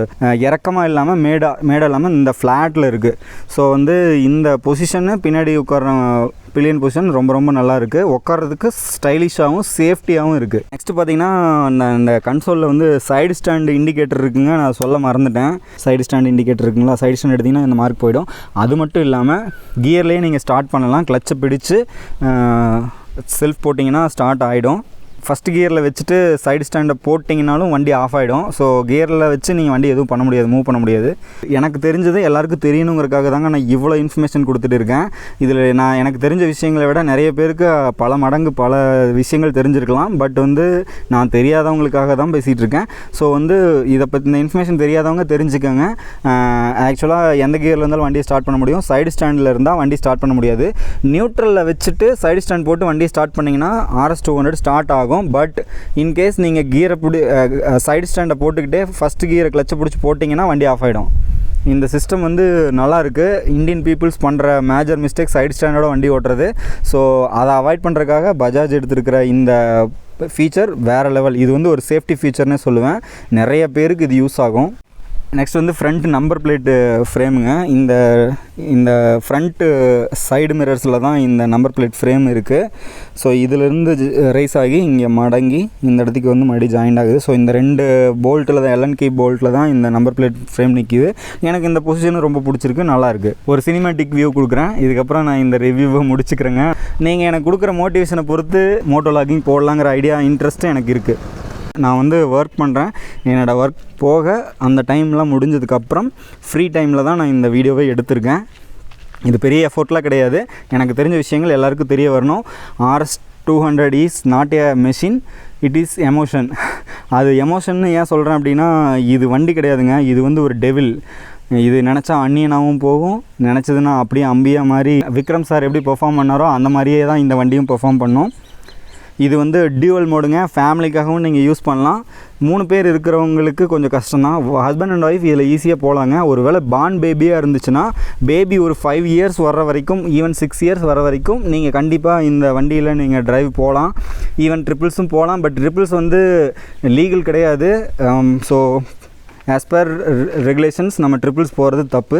இறக்கமாக இல்லாமல் மேடாக இல்லாமல் இந்த ஃப்ளாட்டில் இருக்குது. ஸோ வந்து இந்த பொசிஷனு பின்னாடி உட்கார்ற பில்லியன் பொசிஷன் ரொம்ப நல்லா இருக்குது. உட்கார்றதுக்கு ஸ்டைலிஷாகவும் சேஃப்டியாகவும் இருக்குது. நெக்ஸ்ட்டு பார்த்திங்கன்னா இந்த கன்சோலில் வந்து சைடு ஸ்டாண்டு இண்டிகேட்டர் இருக்குங்க. நான் சொல்ல மறந்துட்டேன். சைடு ஸ்டாண்டு இண்டிகேட்டர் இருக்குங்களா, சைடு ஸ்டாண்ட் எடுத்திங்கன்னா இந்த மார்க் போயிடும். அது மட்டும் இல்லாமல் கியர்லேயே நீங்கள் ஸ்டார்ட் பண்ணலாம். கிளச்சை பிடிச்சு செல்ஃப் போட்டிங்கன்னா ஸ்டார்ட் ஆகிடும். ஃபஸ்ட்டு கியரில் வச்சுட்டு சைடு ஸ்டாண்டை போட்டிங்கனாலும் வண்டி ஆஃப் ஆகிடும். ஸோ கியரில் வச்சு நீங்கள் வண்டி எதுவும் பண்ண முடியாது, மூவ் பண்ண முடியாது. எனக்கு தெரிஞ்சது எல்லாருக்கும் தெரியணுங்கிறதுக்காக தாங்க நான் இவ்வளோ இன்ஃபர்மேஷன் கொடுத்துட்டு இருக்கேன். இதில் எனக்கு தெரிஞ்ச விஷயங்களை விட நிறைய பேருக்கு பல மடங்கு பல விஷயங்கள் தெரிஞ்சிருக்கலாம். பட் வந்து நான் தெரியாதவங்களுக்காக தான் பேசிகிட்டு இருக்கேன். ஸோ வந்து இதை பற்றி இந்த இன்ஃபர்மேஷன் தெரியாதவங்க தெரிஞ்சுக்கோங்க. ஆக்சுவலாக எந்த கியரில் இருந்தாலும் வண்டியை ஸ்டார்ட் பண்ண முடியும். சைடு ஸ்டாண்டில் இருந்தால் வண்டி ஸ்டார்ட் பண்ண முடியாது. நியூட்ரலில் வச்சுட்டு சைடு ஸ்டாண்ட் போட்டு வண்டியை ஸ்டார்ட் பண்ணிங்கன்னா RS 200 ஸ்டார்ட் ஆகும். பட் இன்கேஸ் நீங்கள் கியரை சைடு ஸ்டாண்டை போட்டுக்கிட்டே ஃபஸ்ட்டு கியரை கிளச்சை பிடிச்சி போட்டிங்கன்னா வண்டி ஆஃப் ஆகிடும். இந்த சிஸ்டம் வந்து நல்லாயிருக்கு. இந்தியன் பீப்புள்ஸ் பண்ணுற மேஜர் மிஸ்டேக் சைடு ஸ்டாண்டோட வண்டி ஓட்டுறது. ஸோ அதை அவாய்ட் பண்ணுறதுக்காக பஜாஜ் எடுத்துருக்கிற இந்த ஃபீச்சர் வேறு லெவல். இது வந்து ஒரு சேஃப்டி ஃபீச்சர்னே சொல்லுவேன். நிறைய பேருக்கு இது யூஸ் ஆகும். நெக்ஸ்ட் வந்து ஃப்ரண்ட் நம்பர் பிளேட்டு ஃப்ரேமுங்க. இந்த ஃப்ரண்ட்டு சைடு மிரர்ஸில் தான் இந்த நம்பர் பிளேட் ஃப்ரேம் இருக்குது. ஸோ இதிலேருந்து ரைஸ் ஆகி இங்கே மடங்கி இந்த இடத்துக்கு வந்து மறுபடியும் ஜாயிண்ட் ஆகுது. ஸோ இந்த 2 போல்ட்டில் தான் LNK போல்ட்டில் தான் இந்த நம்பர் பிளேட் ஃப்ரேம் நிற்கிது. எனக்கு இந்த பொசிஷனும் ரொம்ப பிடிச்சிருக்கு, நல்லாயிருக்கு. ஒரு சினிமேட்டிக் வியூ கொடுக்குறேன். இதுக்கப்புறம் நான் இந்த ரிவ்யூவை முடிச்சுக்கிறேங்க. நீங்கள் எனக்கு கொடுக்குற மோட்டிவேஷனை பொறுத்து மோட்டோ லாகிங் போடலாங்கிற ஐடியா இன்ட்ரெஸ்ட்டு எனக்கு இருக்குது. நான் வந்து ஒர்க் பண்ணுறேன். என்னோடய ஒர்க் போக அந்த டைம்லாம் முடிஞ்சதுக்கப்புறம் ஃப்ரீ டைமில் தான் நான் இந்த வீடியோவை எடுத்திருக்கேன். இது பெரிய எஃபோர்ட்லாம் கிடையாது. எனக்கு தெரிஞ்ச விஷயங்கள் எல்லாருக்கும் தெரிய வரணும். RS 200 is not a machine, it is emotion. அது எமோஷன்னு ஏன் சொல்கிறேன் அப்படின்னா, இது வண்டி கிடையாதுங்க. இது வந்து ஒரு டெவில். இது நினச்சா அந்நியனாகவும் போகும், நினச்சதுன்னா அப்படியே அம்பியா மாதிரி விக்ரம் சார் எப்படி பெர்ஃபார்ம் பண்ணாரோ அந்த மாதிரியே தான் இந்த வண்டியும் பெர்ஃபார்ம் பண்ணும். இது வந்து டியூவல் மோடுங்க. ஃபேமிலிக்காகவும் நீங்கள் யூஸ் பண்ணலாம். 3 பேர் இருக்கிறவங்களுக்கு கொஞ்சம் கஷ்டம்தான். ஹஸ்பண்ட் அண்ட் ஒய்ஃப் இதில் ஈஸியாக போகலாங்க. ஒரு வேளை பார்ன் பேபியாக இருந்துச்சுன்னா, பேபி ஒரு 5 இயர்ஸ் வர்ற வரைக்கும், ஈவன் 6 இயர்ஸ் வர வரைக்கும் நீங்கள் கண்டிப்பாக இந்த வண்டியில் நீங்கள் டிரைவ் போகலாம். ஈவன் ட்ரிபிள்ஸும் போகலாம். பட் ட்ரிபிள்ஸ் வந்து லீகல் கிடையாது. ஸோ ஆஸ் பர் ரெகுலேஷன்ஸ் நம்ம ட்ரிபிள்ஸ் போகிறது தப்பு.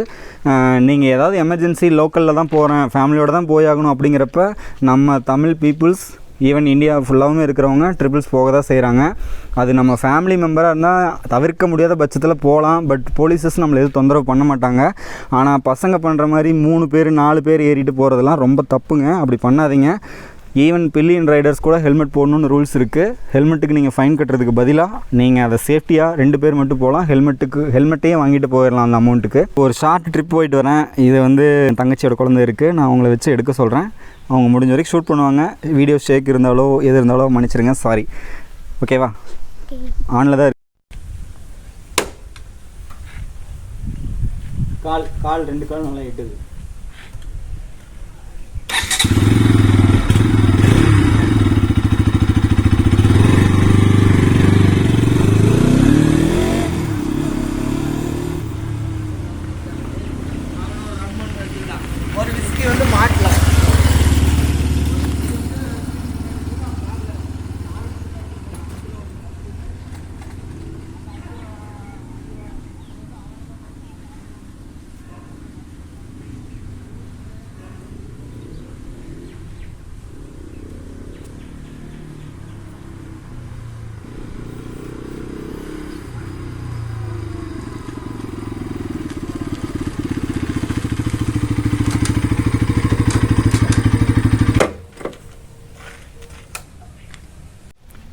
நீங்கள் ஏதாவது எமர்ஜென்சி லோக்கலில் தான் போகிறேன், ஃபேமிலியோடு தான் போயாகணும் அப்படிங்கிறப்ப நம்ம தமிழ் பீப்புள்ஸ் ஈவன் இந்தியா ஃபுல்லாகவும் இருக்கிறவங்க ட்ரிபிள்ஸ் போக தான் செய்கிறாங்க. அது நம்ம ஃபேமிலி மெம்பராக இருந்தால் தவிர்க்க முடியாத பட்சத்தில் போகலாம். பட் போலீஸஸ் நம்மளை எதுவும் தொந்தரவு பண்ண மாட்டாங்க. ஆனால் பசங்க பண்ணுற மாதிரி 3 பேர் 4 பேர் ஏறிட்டு போகிறதெல்லாம் ரொம்ப தப்புங்க. அப்படி பண்ணாதீங்க. ஈவன் பில்லியன் ரைடர்ஸ் கூட ஹெல்மெட் போடணுன்னு ரூல்ஸ் இருக்குது. ஹெல்மெட்டுக்கு நீங்கள் ஃபைன் கட்டுறதுக்கு பதிலாக நீங்கள் அதை சேஃப்டியாக 2 பேர் மட்டும் போகலாம். ஹெல்மெட்டையே வாங்கிட்டு போயிடலாம் அந்த அமௌண்ட்டுக்கு. ஒரு ஷார்ட் ட்ரிப் போயிட்டு வரேன். இது வந்து தங்கச்சியோட குழந்தை இருக்குது. நான் அவங்கள வச்சு எடுக்க சொல்கிறேன். அவங்க முடிஞ்ச வரைக்கும் ஷூட் பண்ணுவாங்க. வீடியோ ஷேக் இருந்தாலோ எது இருந்தாலோ மன்னிச்சிருங்க, சாரி. ஓகேவா? ஆனில் தான் கால் 2 கால் நல்லா எட்டுது. ஒரு விஸ்கி வந்து மாட்டலாம்.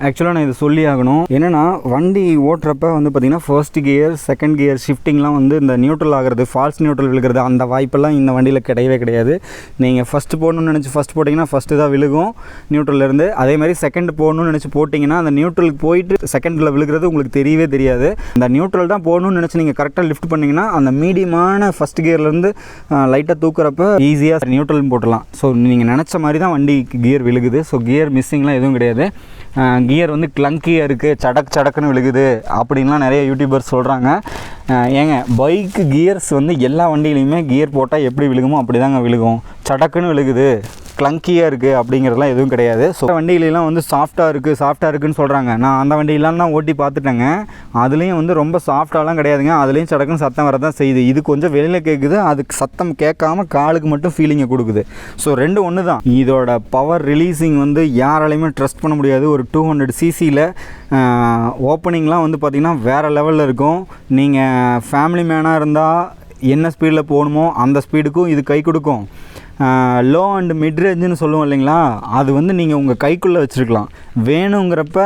ஆக்சுவலாக நான் இதை சொல்லி ஆகணும். என்னென்னா வண்டி ஓட்டுறப்ப வந்து பார்த்திங்கன்னா ஃபர்ஸ்ட் கியர், செகண்ட் கியர் ஷிஃப்டிங்லாம் வந்து இந்த நியூட்ரல் ஆகிறது, ஃபால்ஸ் நியூட்ரல் விழுகிறது, அந்த வாய்ப்பெல்லாம் இந்த வண்டியில் கிடையவே கிடையாது. நீங்கள் ஃபஸ்ட்டு போடணும்னு நினச்சி ஃபஸ்ட் போட்டிங்கன்னா ஃபஸ்ட்டு தான் விழுகும் நியூட்ரல்லேருந்து. அதே மாதிரி செகண்ட் போடணும்னு நினச்சி போட்டிங்கன்னா அந்த நியூட்ரலுக்கு போயிட்டு செகண்டில் விழுகிறது உங்களுக்கு தெரியவே தெரியாது. அந்த நியூட்ரல் தான் போடணும்னு நினச்சி நீங்கள் கரெக்டாக லிஃப்ட் பண்ணிங்கன்னா அந்த மீடியமான ஃபஸ்ட் கியர்லேருந்து லைட்டாக தூக்குறப்ப ஈஸியாக நியூட்ரல் போட்டலாம். ஸோ நீங்கள் நினச்ச மாதிரி தான் வண்டிக்கு கியர் விழுகுது. ஸோ கியர் மிஸ்ஸிங்லாம் எதுவும் கிடையாது. கியர் வந்து கிளங்கியாக இருக்குது, சடக்குன்னு விழுகுது அப்படின்லாம் நிறைய யூடியூபர்ஸ் சொல்கிறாங்க. ஏங்க பைக்கு கியர்ஸ் வந்து எல்லா வண்டியிலையுமே கியர் போட்டால் எப்படி விழுகுமோ அப்படி தாங்க விழுகும். சடக்குன்னு விழுகுது, கிளங்கியாக இருக்குது அப்படிங்கிறதுலாம் எதுவும் கிடையாது. ஸோ வண்டியிலலாம் வந்து சாஃப்டாக இருக்குதுன்னு சொல்கிறாங்க. நான் அந்த வண்டியெலாம் தான் ஓட்டி பார்த்துட்டேங்க. அதுலேயும் வந்து ரொம்ப சாஃப்டாலாம் கிடையாதுங்க. அதுலேயும் சடக்குன்னு சத்தம் வர தான் செய்யுது. இது கொஞ்சம் வெளியில் கேட்குது, அதுக்கு சத்தம் கேட்காம காலுக்கு மட்டும் ஃபீலிங்கை கொடுக்குது. ஸோ 2 ஒன்று தான். இதோட பவர் ரிலீஸிங் வந்து யாராலையுமே ட்ரஸ்ட் பண்ண முடியாது. ஒரு 200 cc ஓப்பனிங்லாம் வந்து பார்த்திங்கன்னா வேறு லெவலில் இருக்கும். நீங்கள் ஃபேமிலி மேனாக இருந்தால் என்ன ஸ்பீடில் போகணுமோ அந்த ஸ்பீடுக்கும் இது கை கொடுக்கும். லோ அண்ட் மிட் ரேஞ்சுன்னு சொல்லுவோம் இல்லைங்களா, அது வந்து நீங்கள் உங்கள் கைக்குள்ளே வச்சுருக்கலாம். வேணுங்கிறப்ப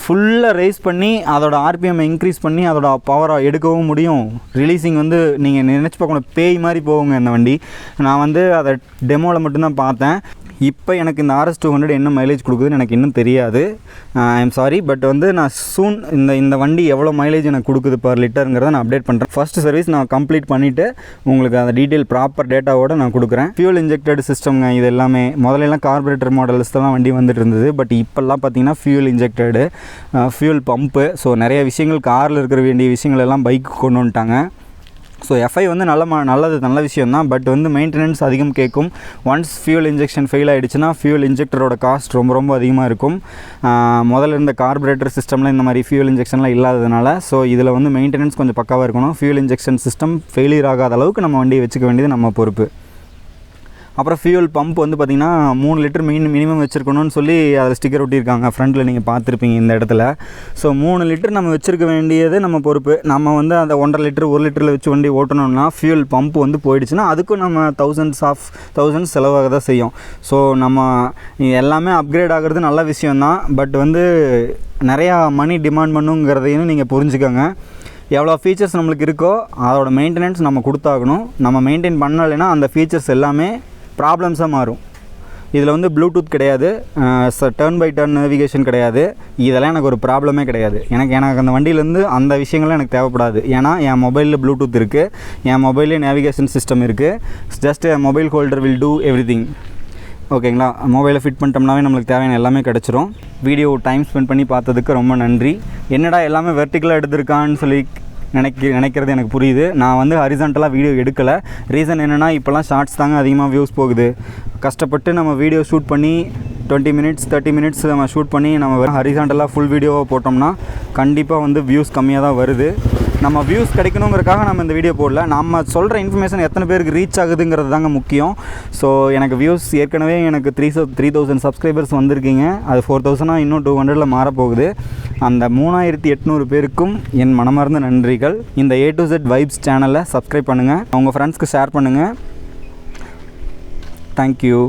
ஃபுல்லாக ரேஸ் பண்ணி அதோட ஆர்பிஎம் இன்க்ரீஸ் பண்ணி அதோட பவரை எடுக்கவும் முடியும். ரிலீஸிங் வந்து நீங்கள் நினச்சி பார்க்கணும், பேய் மாதிரி போகுங்க இந்த வண்டி. நான் வந்து அதை டெமோவில் மட்டும்தான் பார்த்தேன். இப்போ எனக்கு இந்த RS 200 என்ன மைலேஜ் கொடுக்குதுன்னு எனக்கு இன்னும் தெரியாது. IIM sorry. பட் வந்து நான் சூன் இந்த வண்டி எவ்வளோ மைலேஜ் எனக்கு கொடுக்குது பர் லிட்டருங்கிறத நான் அப்டேட் பண்ணுறேன். ஃபஸ்ட்டு சர்வீஸ் நான் கம்ப்ளீட் பண்ணிவிட்டு உங்களுக்கு அந்த டீட்டெயில் ப்ராப்பர் டேட்டாவோடு நான் கொடுக்குறேன். ஃபியூல் இன்ஜெக்டட் சிஸ்டம்ங்க இது எல்லாமே. முதலெல்லாம் கார்பரேட்டர் மாடல்ஸ் தான் வண்டி வந்துட்டு இருந்தது. பட் இப்போல்லாம் பார்த்திங்கன்னா ஃபியூல் இன்ஜெக்டடு, ஃபியூல் பம்ப்பு. ஸோ நிறைய விஷயங்கள் காரில் இருக்கிற வேண்டிய விஷயங்கள் எல்லாம் பைக்கு கொண்டு வந்துட்டாங்க. ஸோ FI வந்து நல்ல விஷயம் தான். பட் வந்து மெயின்டெனன்ஸ் அதிகம் கேட்கும். ஒன்ஸ் ஃபியூல் இன்ஜெக்ஷன் ஃபெயில் ஆகிடுச்சுன்னா ஃபியூல் இன்ஜெக்டரோட காஸ்ட் ரொம்ப அதிகமாக இருக்கும். முதல்ல இருந்த கார்பரேட்டர் சிஸ்டமில் இந்த மாதிரி ஃபியூல் இன்ஜெக்ஷன்லாம் இல்லாததுனால ஸோ இதில் வந்து மெயின்டெனன்ஸ் கொஞ்சம் பக்காவாக இருக்கணும். ஃபியூல் இன்ஜெக்ஷன் சிஸ்டம் ஃபெயிலியர் ஆகாத அளவுக்கு நம்ம வண்டியை வச்சுக்க வேண்டியது நம்ம பொறுப்பு. அப்புறம் ஃபியூல் பம்ப் வந்து பார்த்திங்கன்னா 3 லிட்டர் மினிமம் வச்சுருக்கணும்னு சொல்லி அதில் ஸ்டிக்கர் ஒட்டியிருக்காங்க. ஃப்ரண்ட்டில் நீங்கள் பார்த்துருப்பீங்க இந்த இடத்துல. ஸோ 3 லிட்டர் நம்ம வச்சுருக்க வேண்டியது நம்ம பொறுப்பு. நம்ம வந்து அந்த 1.5 லிட்டர் 1 லிட்டரில் வச்சு வண்டி ஓட்டணும்னா ஃபியூல் பம்ப் வந்து போயிடுச்சுன்னா அதுக்கும் நம்ம thousands செலவாக தான் செய்யும். ஸோ நம்ம எல்லாமே அப்கிரேட் ஆகிறது நல்ல விஷயந்தான். பட் வந்து நிறையா மணி டிமாண்ட் பண்ணுங்கிறதையும் நீங்கள் புரிஞ்சுக்கோங்க. எவ்வளோ ஃபீச்சர்ஸ் நம்மளுக்கு இருக்கோ அதோட மெயின்டெனன்ஸ் நம்ம கொடுத்தாகணும். நம்ம மெயின்டைன் பண்ணலைன்னா அந்த ஃபீச்சர்ஸ் எல்லாமே ப்ராப்ளம்ஸாக மாறும். இதில் வந்து ப்ளூடூத் கிடையாது, டர்ன் பை டர்ன் நேவிகேஷன் கிடையாது. இதெல்லாம் எனக்கு ஒரு ப்ராப்ளமே கிடையாது. எனக்கு அந்த வண்டியிலேருந்து அந்த விஷயங்கள்லாம் எனக்கு தேவைப்படாது. ஏன்னா என் மொபைலில் ப்ளூடூத் இருக்குது, என் மொபைல்லே நேவிகேஷன் சிஸ்டம் இருக்குது. Just mobile holder will do everything. ஓகேங்களா? மொபைலை ஃபிட் பண்ணிட்டோம்னாவே நம்மளுக்கு தேவையான எல்லாமே கிடச்சிரும். வீடியோ டைம் ஸ்பெண்ட் பண்ணி பார்த்ததுக்கு ரொம்ப நன்றி. என்னடா எல்லாமே வெர்டிக்கலாக எடுத்திருக்கான்னு சொல்லி நினைக்கிறது எனக்கு புரியுது. நான் வந்து ஹரிசான்டலாக வீடியோ எடுக்கலை. ரீசன் என்னென்னா இப்போலாம் ஷார்ட்ஸ் தாங்க அதிகமாக வியூஸ் போகுது. கஷ்டப்பட்டு நம்ம வீடியோ ஷூட் பண்ணி 20 minutes 30 minutes நம்ம ஷூட் பண்ணி நம்ம ஹரிசான்டலாக ஃபுல் வீடியோவாக போட்டோம்னா கண்டிப்பாக வந்து வியூஸ் கம்மியாக தான் வருது. நம்ம வியூஸ் கிடைக்கணுங்கிறக்காக நம்ம இந்த வீடியோ போடல. நம்ம சொல்கிற இன்ஃபர்மேஷன் எத்தனை பேருக்கு ரீச் ஆகுதுங்கிறது தாங்க முக்கியம். ஸோ எனக்கு வியூஸ் ஏற்கனவே எனக்கு 3000 சப்ஸ்கிரைபர்ஸ் வந்திருக்கீங்க. அது 4000 இன்னும் 200 மாறப்போகுது. அந்த 3800 பேருக்கும் என் மனமார்ந்த நன்றிகள். இந்த A to Z வைப்ஸ் சேனலை சப்ஸ்கிரைப் பண்ணுங்கள், உங்கள் ஃப்ரெண்ட்ஸ்க்கு ஷேர் பண்ணுங்கள். தேங்க்யூ.